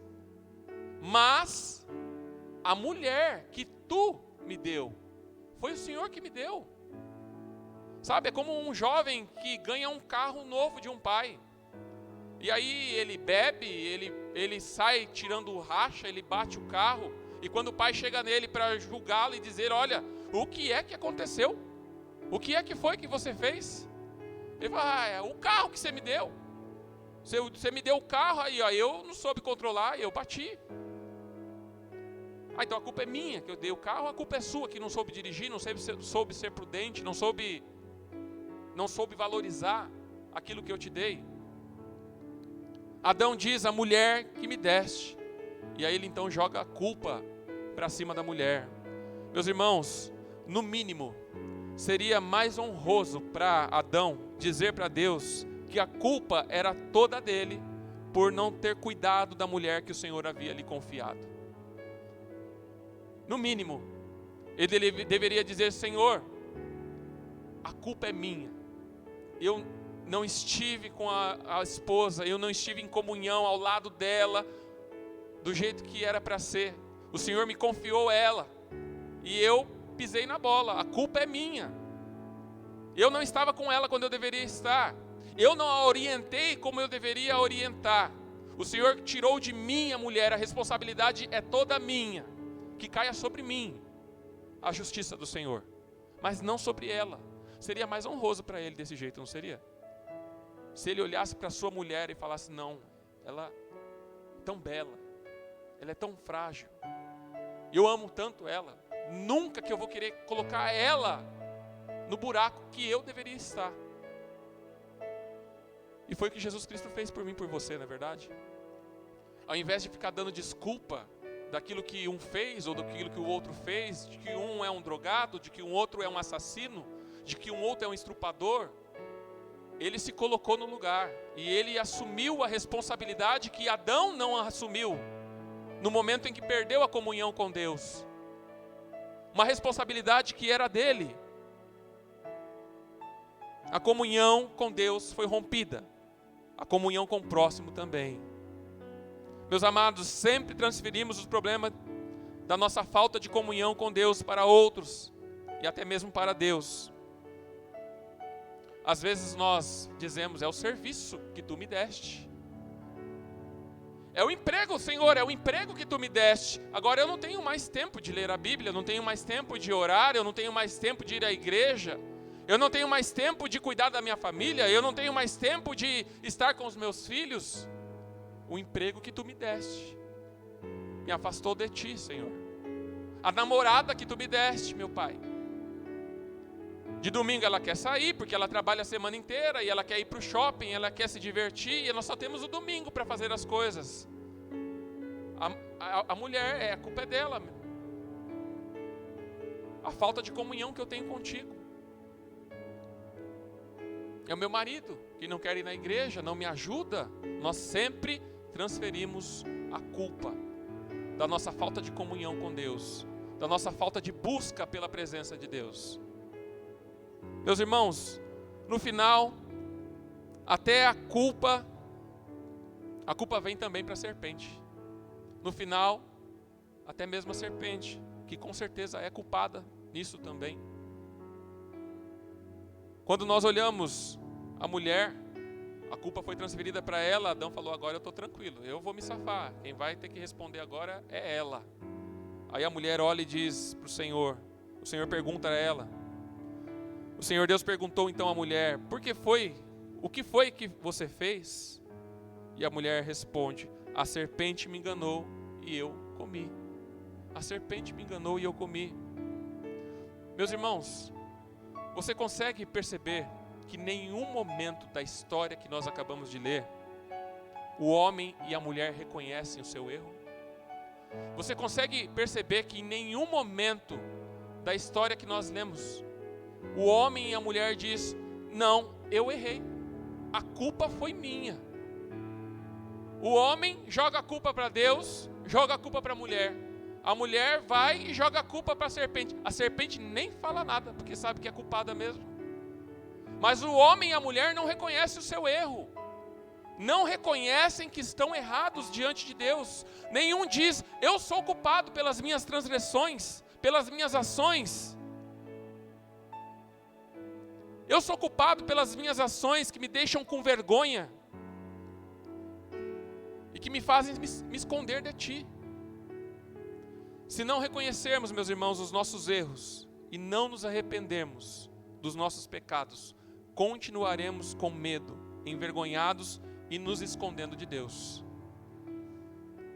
mas a mulher que tu me deu, foi o Senhor que me deu. Sabe, é como um jovem que ganha um carro novo de um pai, e aí ele bebe, ele sai tirando o racha, ele bate o carro, e quando o pai chega nele para julgá-lo e dizer, olha, o que é que aconteceu? O que é que foi que você fez? Ele fala, é o carro que você me deu. Você me deu o carro, aí ó, eu não soube controlar, eu bati. Então a culpa é minha, que eu dei o carro, a culpa é sua, que não soube dirigir, não soube ser prudente, não soube valorizar aquilo que eu te dei. Adão diz, a mulher que me deste. E aí ele então joga a culpa para cima da mulher. Meus irmãos, no mínimo, seria mais honroso para Adão dizer para Deus que a culpa era toda dele por não ter cuidado da mulher que o Senhor havia lhe confiado. No mínimo, ele deveria dizer, Senhor, a culpa é minha. Eu não estive com a esposa, eu não estive em comunhão ao lado dela, do jeito que era para ser. O Senhor me confiou ela, e eu pisei na bola, a culpa é minha. Eu não estava com ela quando eu deveria estar, eu não a orientei como eu deveria orientar. O Senhor tirou de mim a mulher, a responsabilidade é toda minha, que caia sobre mim a justiça do Senhor, mas não sobre ela. Seria mais honroso para ele desse jeito, não seria? Se ele olhasse para sua mulher e falasse, não, ela é tão bela, ela é tão frágil, eu amo tanto ela, nunca que eu vou querer colocar ela no buraco que eu deveria estar. E foi o que Jesus Cristo fez por mim e por você, não é verdade? Ao invés de ficar dando desculpa daquilo que um fez ou daquilo que o outro fez, de que um é um drogado, de que um outro é um assassino, de que um outro é um estrupador, ele se colocou no lugar e ele assumiu a responsabilidade que Adão não assumiu no momento em que perdeu a comunhão com Deus. Uma responsabilidade que era dele. A comunhão com Deus foi rompida, a comunhão com o próximo também. Meus amados, sempre transferimos os problemas da nossa falta de comunhão com Deus para outros e até mesmo para Deus. Às vezes nós dizemos, é o serviço que tu me deste. É o emprego, Senhor, é o emprego que tu me deste. Agora eu não tenho mais tempo de ler a Bíblia, eu não tenho mais tempo de orar, eu não tenho mais tempo de ir à igreja, eu não tenho mais tempo de cuidar da minha família, eu não tenho mais tempo de estar com os meus filhos. O emprego que tu me deste me afastou de ti, Senhor. A namorada que tu me deste, meu Pai. De domingo ela quer sair, porque ela trabalha a semana inteira, e ela quer ir para o shopping, ela quer se divertir, e nós só temos o domingo para fazer as coisas. A mulher, a culpa é dela. A falta de comunhão que eu tenho contigo. É o meu marido, que não quer ir na igreja, não me ajuda. Nós sempre transferimos a culpa da nossa falta de comunhão com Deus, da nossa falta de busca pela presença de Deus. Meus irmãos, no final, até a culpa vem também para a serpente. No final, até mesmo a serpente, que com certeza é culpada nisso também. Quando nós olhamos a mulher, a culpa foi transferida para ela, Adão falou, agora eu estou tranquilo, eu vou me safar, quem vai ter que responder agora é ela. Aí a mulher olha e diz para o Senhor pergunta a ela, o Senhor Deus perguntou então à mulher, o que foi que você fez? E a mulher responde, a serpente me enganou e eu comi. a serpente me enganou e eu comi. Meus irmãos, você consegue perceber que em nenhum momento da história que nós acabamos de ler, o homem e a mulher reconhecem o seu erro? Você consegue perceber que em nenhum momento da história que nós lemos, o homem e a mulher diz: não, eu errei, a culpa foi minha. O homem joga a culpa para Deus, joga a culpa para a mulher vai e joga a culpa para a serpente nem fala nada, porque sabe que é culpada mesmo. Mas o homem e a mulher não reconhecem o seu erro, não reconhecem que estão errados diante de Deus. Nenhum diz: eu sou culpado pelas minhas transgressões, pelas minhas ações. Eu sou culpado pelas minhas ações que me deixam com vergonha e que me fazem me esconder de Ti. Se não reconhecermos, meus irmãos, os nossos erros e não nos arrependermos dos nossos pecados, continuaremos com medo, envergonhados e nos escondendo de Deus.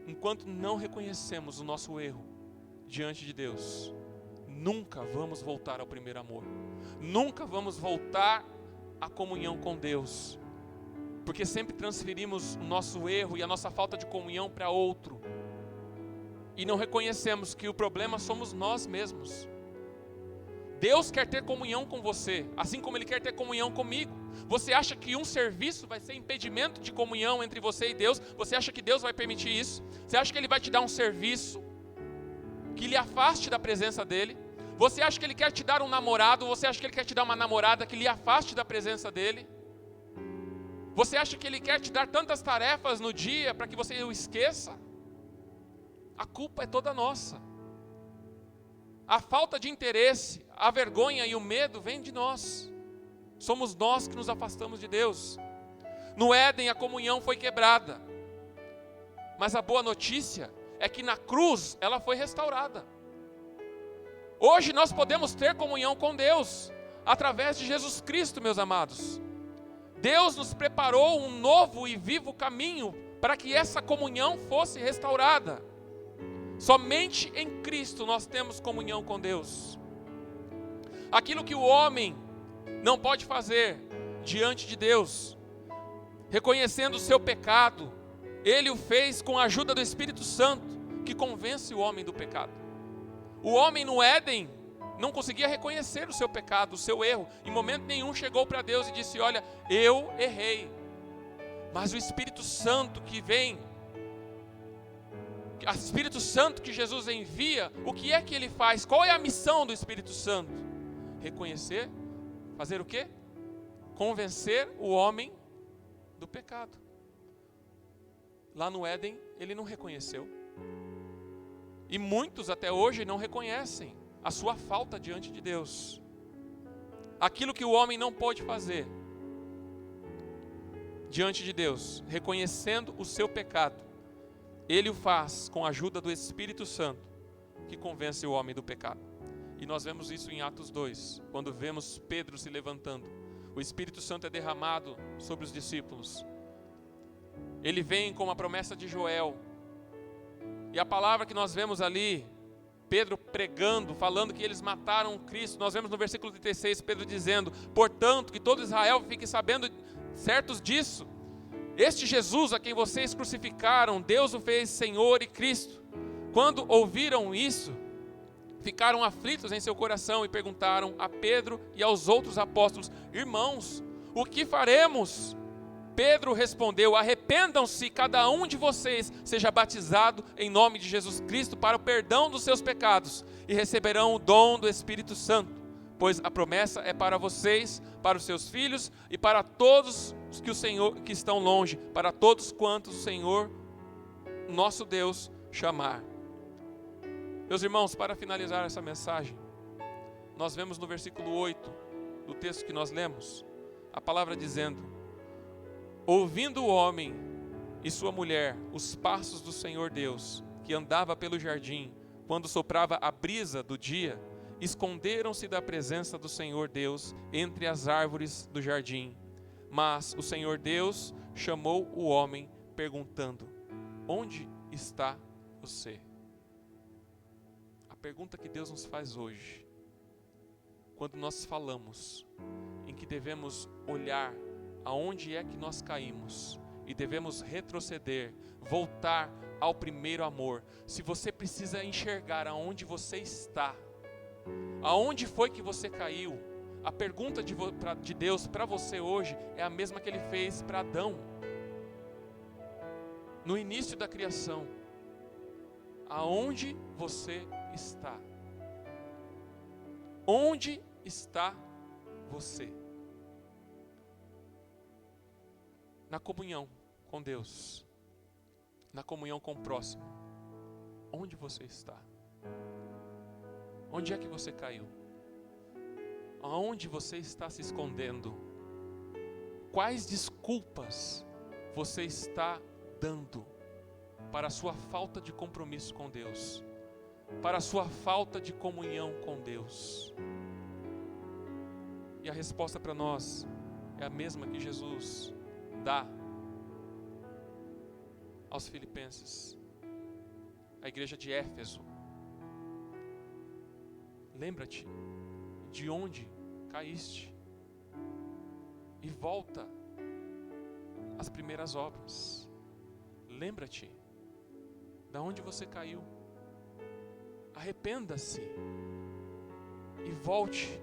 Enquanto não reconhecemos o nosso erro diante de Deus, nunca vamos voltar ao primeiro amor. Nunca vamos voltar à comunhão com Deus. Porque sempre transferimos o nosso erro e a nossa falta de comunhão para outro. E não reconhecemos que o problema somos nós mesmos. Deus quer ter comunhão com você, assim como Ele quer ter comunhão comigo. Você acha que um serviço vai ser impedimento de comunhão entre você e Deus? Você acha que Deus vai permitir isso? Você acha que Ele vai te dar um serviço que lhe afaste da presença dEle? Você acha que Ele quer te dar um namorado? Você acha que Ele quer te dar uma namorada que lhe afaste da presença dEle? Você acha que Ele quer te dar tantas tarefas no dia para que você o esqueça? A culpa é toda nossa. A falta de interesse, a vergonha e o medo vêm de nós. Somos nós que nos afastamos de Deus. No Éden a comunhão foi quebrada. Mas a boa notícia é que na cruz ela foi restaurada. Hoje nós podemos ter comunhão com Deus através de Jesus Cristo, meus amados. Deus nos preparou um novo e vivo caminho para que essa comunhão fosse restaurada. Somente em Cristo nós temos comunhão com Deus. Aquilo que o homem não pode fazer diante de Deus, reconhecendo o seu pecado, Ele o fez com a ajuda do Espírito Santo, que convence o homem do pecado. O homem no Éden não conseguia reconhecer o seu pecado, o seu erro. Em momento nenhum chegou para Deus e disse: olha, eu errei. Mas o Espírito Santo que vem, o Espírito Santo que Jesus envia, o que é que Ele faz? Qual é a missão do Espírito Santo? Reconhecer, fazer o quê? Convencer o homem do pecado. Lá no Éden, Ele não reconheceu. E muitos até hoje não reconhecem a sua falta diante de Deus. Aquilo que o homem não pôde fazer diante de Deus, reconhecendo o seu pecado, Ele o faz com a ajuda do Espírito Santo, que convence o homem do pecado. E nós vemos isso em Atos 2, quando vemos Pedro se levantando. O Espírito Santo é derramado sobre os discípulos. Ele vem com a promessa de Joel. E a palavra que nós vemos ali, Pedro pregando, falando que eles mataram Cristo. Nós vemos no versículo 36, Pedro dizendo: portanto, que todo Israel fique sabendo, certos disso. Este Jesus a quem vocês crucificaram, Deus o fez Senhor e Cristo. Quando ouviram isso, ficaram aflitos em seu coração e perguntaram a Pedro e aos outros apóstolos: irmãos, o que faremos? Pedro respondeu: arrependam-se, cada um de vocês seja batizado em nome de Jesus Cristo para o perdão dos seus pecados e receberão o dom do Espírito Santo, pois a promessa é para vocês, para os seus filhos e para todos os que estão longe, para todos quantos o Senhor, nosso Deus, chamar. Meus irmãos, para finalizar essa mensagem, nós vemos no versículo 8 do texto que nós lemos, a palavra dizendo: ouvindo o homem e sua mulher os passos do Senhor Deus, que andava pelo jardim, quando soprava a brisa do dia, esconderam-se da presença do Senhor Deus entre as árvores do jardim. Mas o Senhor Deus chamou o homem, perguntando: onde está você? pergunta que Deus nos faz hoje, quando nós falamos em que devemos olhar aonde é que nós caímos e devemos retroceder, voltar ao primeiro amor. Se você precisa enxergar aonde você está, aonde foi que você caiu, a pergunta de Deus para você hoje é a mesma que Ele fez para Adão no início da criação. Aonde você está? Onde está você? Na comunhão com Deus, na comunhão com o próximo. Onde você está? Onde é que você caiu? Aonde você está se escondendo? Quais desculpas você está dando para a sua falta de compromisso com Deus, para a sua falta de comunhão com Deus? E a resposta para nós é a mesma que Jesus dá aos filipenses, à igreja de Éfeso. Lembra-te de onde caíste e volta às primeiras obras. Lembra-te de onde você caiu. Arrependa-se e volte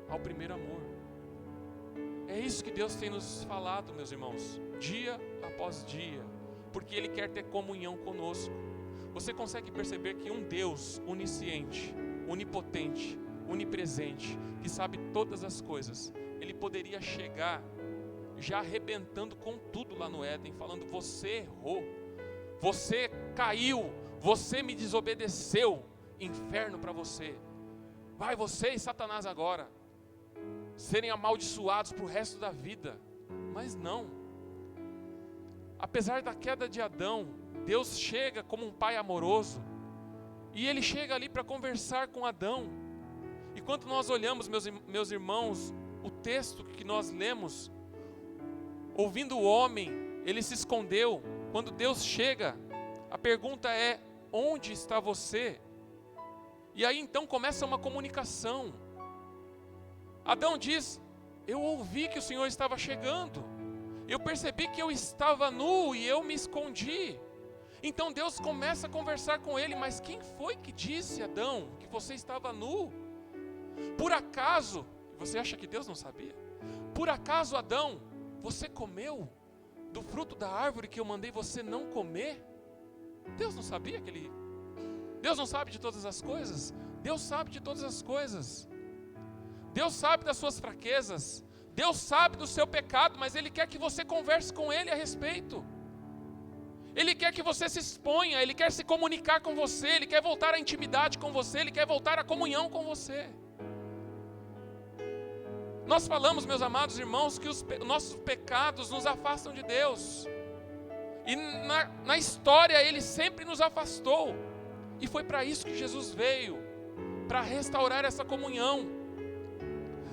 ao primeiro amor. É isso que Deus tem nos falado, meus irmãos, dia após dia, porque Ele quer ter comunhão conosco. Você consegue perceber que um Deus onisciente, onipotente, onipresente, que sabe todas as coisas, Ele poderia chegar já arrebentando com tudo lá no Éden, falando: você errou, você caiu, você me desobedeceu, inferno para você, vai você e Satanás agora serem amaldiçoados para o resto da vida. Mas não, apesar da queda de Adão, Deus chega como um pai amoroso, e Ele chega ali para conversar com Adão. E quando nós olhamos, meus irmãos, o texto que nós lemos, ouvindo o homem, ele se escondeu. Quando Deus chega, a pergunta é: onde está você? E aí então começa uma comunicação. Adão diz: eu ouvi que o Senhor estava chegando, eu percebi que eu estava nu e eu me escondi. Então Deus começa a conversar com ele: mas quem foi que disse, Adão, que você estava nu? Por acaso, você acha que Deus não sabia? Por acaso, Adão, você comeu do fruto da árvore que eu mandei você não comer? Deus não sabia que ele... Deus não sabe de todas as coisas? Deus sabe de todas as coisas. Deus sabe das suas fraquezas. Deus sabe do seu pecado, mas Ele quer que você converse com Ele a respeito. Ele quer que você se exponha, Ele quer se comunicar com você, Ele quer voltar à intimidade com você, Ele quer voltar à comunhão com você. Nós falamos, meus amados irmãos, que os nossos pecados nos afastam de Deus. E na história Ele sempre nos afastou. E foi para isso que Jesus veio, para restaurar essa comunhão.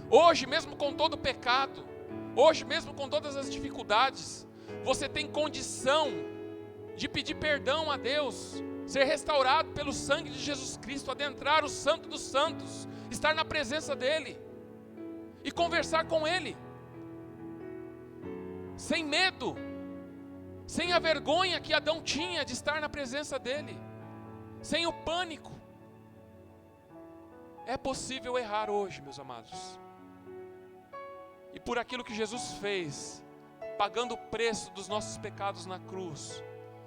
Hoje, mesmo com todo o pecado, hoje mesmo com todas as dificuldades, você tem condição de pedir perdão a Deus, ser restaurado pelo sangue de Jesus Cristo, adentrar o Santo dos Santos, estar na presença dEle e conversar com Ele, sem medo, sem a vergonha que Adão tinha de estar na presença dEle, sem o pânico. É possível errar hoje, meus amados, e por aquilo que Jesus fez, pagando o preço dos nossos pecados na cruz,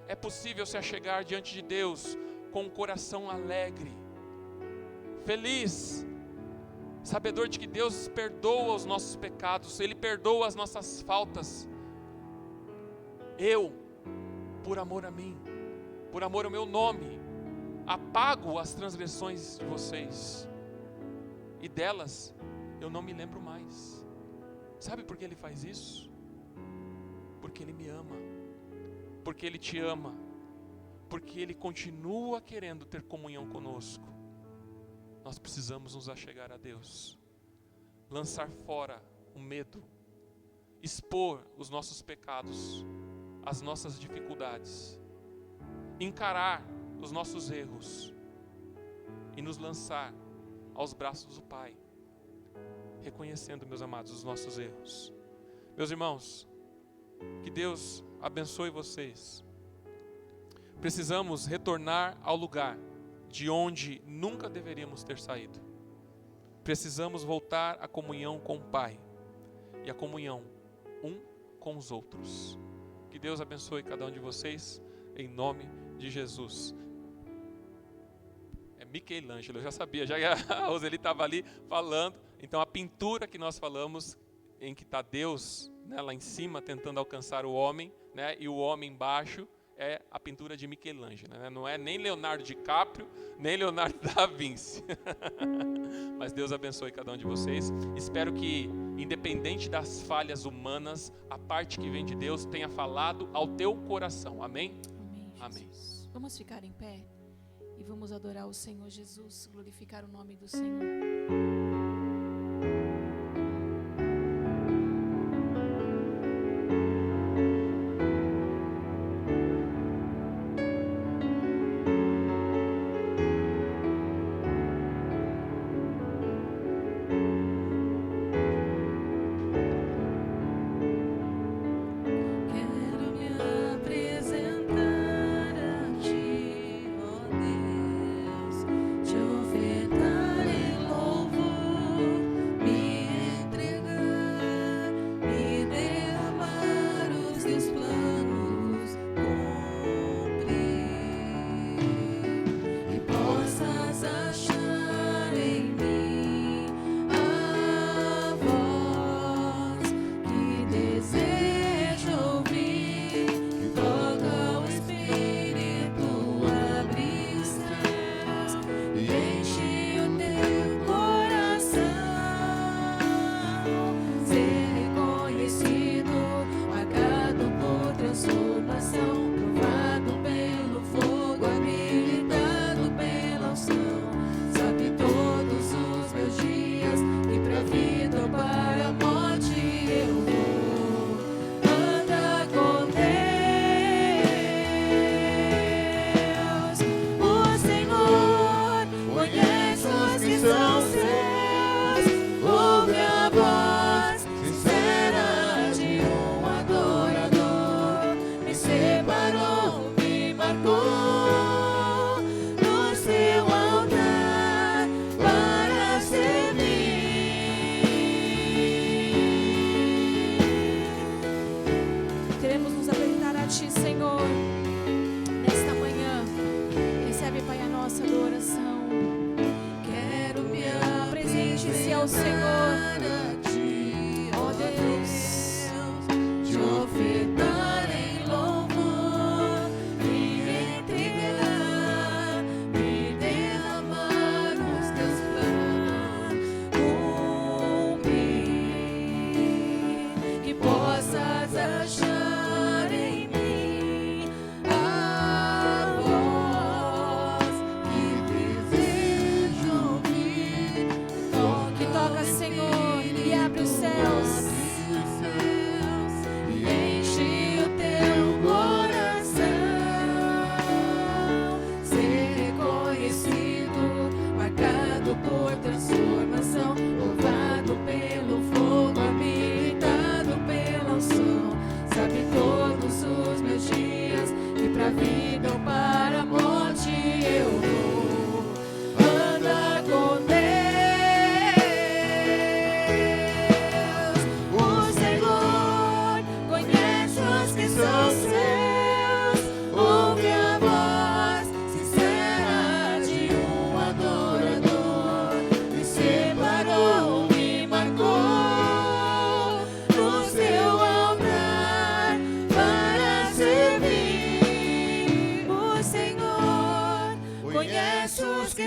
é possível se achegar diante de Deus com um coração alegre, feliz, sabedor de que Deus perdoa os nossos pecados, Ele perdoa as nossas faltas. Eu, por amor a mim, por amor ao meu nome, apago as transgressões de vocês, e delas eu não me lembro mais. Sabe por que Ele faz isso? Porque Ele me ama, porque Ele te ama, porque Ele continua querendo ter comunhão conosco. Nós precisamos nos achegar a Deus, lançar fora o medo, expor os nossos pecados, as nossas dificuldades, encarar os nossos erros e nos lançar aos braços do Pai, reconhecendo, meus amados, os nossos erros. Meus irmãos, que Deus abençoe vocês. Precisamos retornar ao lugar de onde nunca deveríamos ter saído. Precisamos voltar à comunhão com o Pai e a comunhão um com os outros. Que Deus abençoe cada um de vocês, em nome de Jesus. É Michelangelo, eu já sabia, já a Roseli estava ali falando. Então a pintura que nós falamos, em que está Deus, né, lá em cima tentando alcançar o homem, né, e o homem embaixo, é a pintura de Michelangelo, né? Não é nem Leonardo DiCaprio, nem Leonardo da Vinci. Mas Deus abençoe cada um de vocês. Espero que, independente das falhas humanas, a parte que vem de Deus tenha falado ao teu coração. Amém? Amém, Jesus. Vamos ficar em pé e vamos adorar o Senhor Jesus, glorificar o nome do Senhor.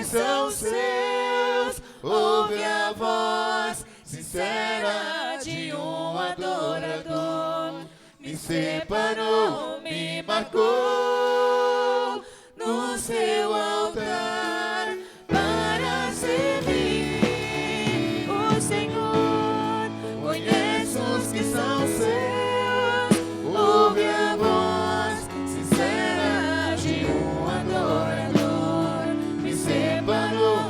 São seus, ouve a voz sincera de um adorador. Me separou, me marcou no seu altar para servir o Senhor. Conhece os que são seus, ouve a voz sincera de um adorador. Me separou,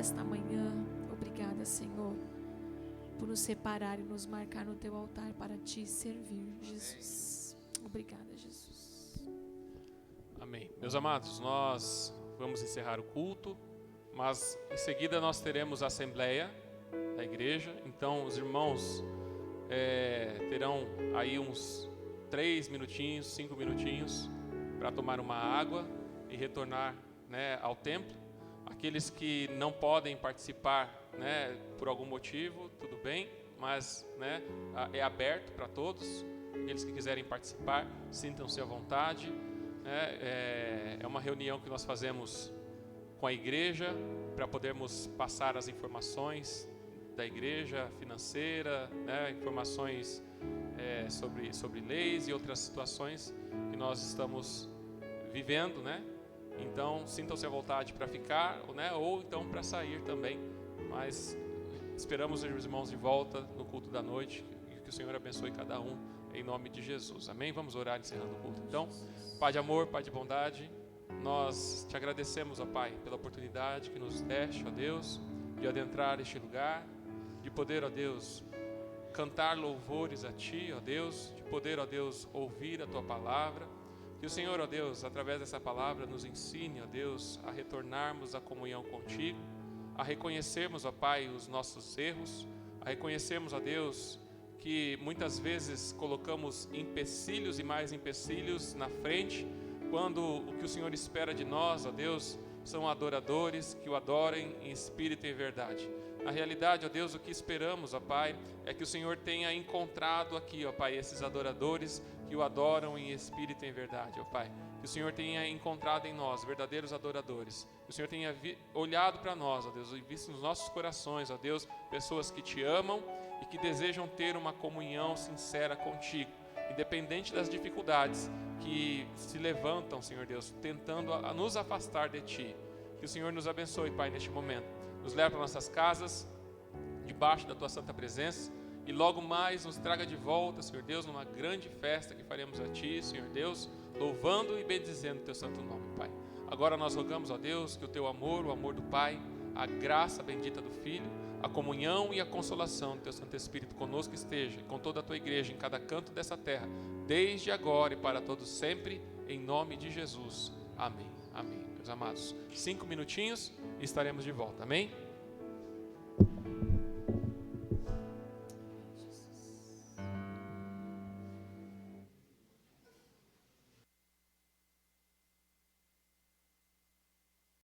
esta manhã. Obrigada, Senhor, por nos separar e nos marcar no teu altar para te servir, Jesus. Obrigada, Jesus. Amém. Meus amados, nós vamos encerrar o culto, mas em seguida nós teremos a assembleia da igreja. Então os irmãos terão aí uns 3 minutinhos, 5 minutinhos para tomar uma água e retornar, né, ao templo. Aqueles que não podem participar, né, por algum motivo, tudo bem, mas, né, é aberto para todos. Aqueles que quiserem participar, sintam-se à vontade, né? É uma reunião que nós fazemos com a igreja para podermos passar as informações da igreja financeira, né, informações sobre leis e outras situações que nós estamos vivendo, né? Então, sintam-se à vontade para ficar, né, ou então para sair também. Mas esperamos os irmãos de volta no culto da noite e que o Senhor abençoe cada um em nome de Jesus. Amém? Vamos orar encerrando o culto. Então, Pai de amor, Pai de bondade, nós te agradecemos, ó Pai, pela oportunidade que nos deste, ó Deus, de adentrar este lugar, de poder, ó Deus, cantar louvores a Ti, ó Deus, de poder, ó Deus, ouvir a Tua palavra. Que o Senhor, ó Deus, através dessa palavra nos ensine, ó Deus, a retornarmos à comunhão contigo, a reconhecermos, ó Pai, os nossos erros, a reconhecermos, ó Deus, que muitas vezes colocamos empecilhos e mais empecilhos na frente, quando o que o Senhor espera de nós, ó Deus, são adoradores que o adorem em espírito e em verdade. Na realidade, ó Deus, o que esperamos, ó Pai, é que o Senhor tenha encontrado aqui, ó Pai, esses adoradores que o adoram em espírito e em verdade, ó Pai. Que o Senhor tenha encontrado em nós verdadeiros adoradores. Que o Senhor tenha olhado para nós, ó Deus, e visto nos nossos corações, ó Deus, pessoas que te amam e que desejam ter uma comunhão sincera contigo, independente das dificuldades que se levantam, Senhor Deus, tentando a nos afastar de Ti. Que o Senhor nos abençoe, Pai, neste momento. Nos leve para nossas casas, debaixo da Tua santa presença, e logo mais nos traga de volta, Senhor Deus, numa grande festa que faremos a Ti, Senhor Deus, louvando e bendizendo o Teu santo nome, Pai. Agora nós rogamos, ó Deus, que o Teu amor, o amor do Pai, a graça bendita do Filho, a comunhão e a consolação do Teu Santo Espírito conosco esteja, com toda a Tua igreja, em cada canto dessa terra, desde agora e para todos sempre, em nome de Jesus. Amém. Amém. Meus amados, 5 minutinhos e estaremos de volta. Amém?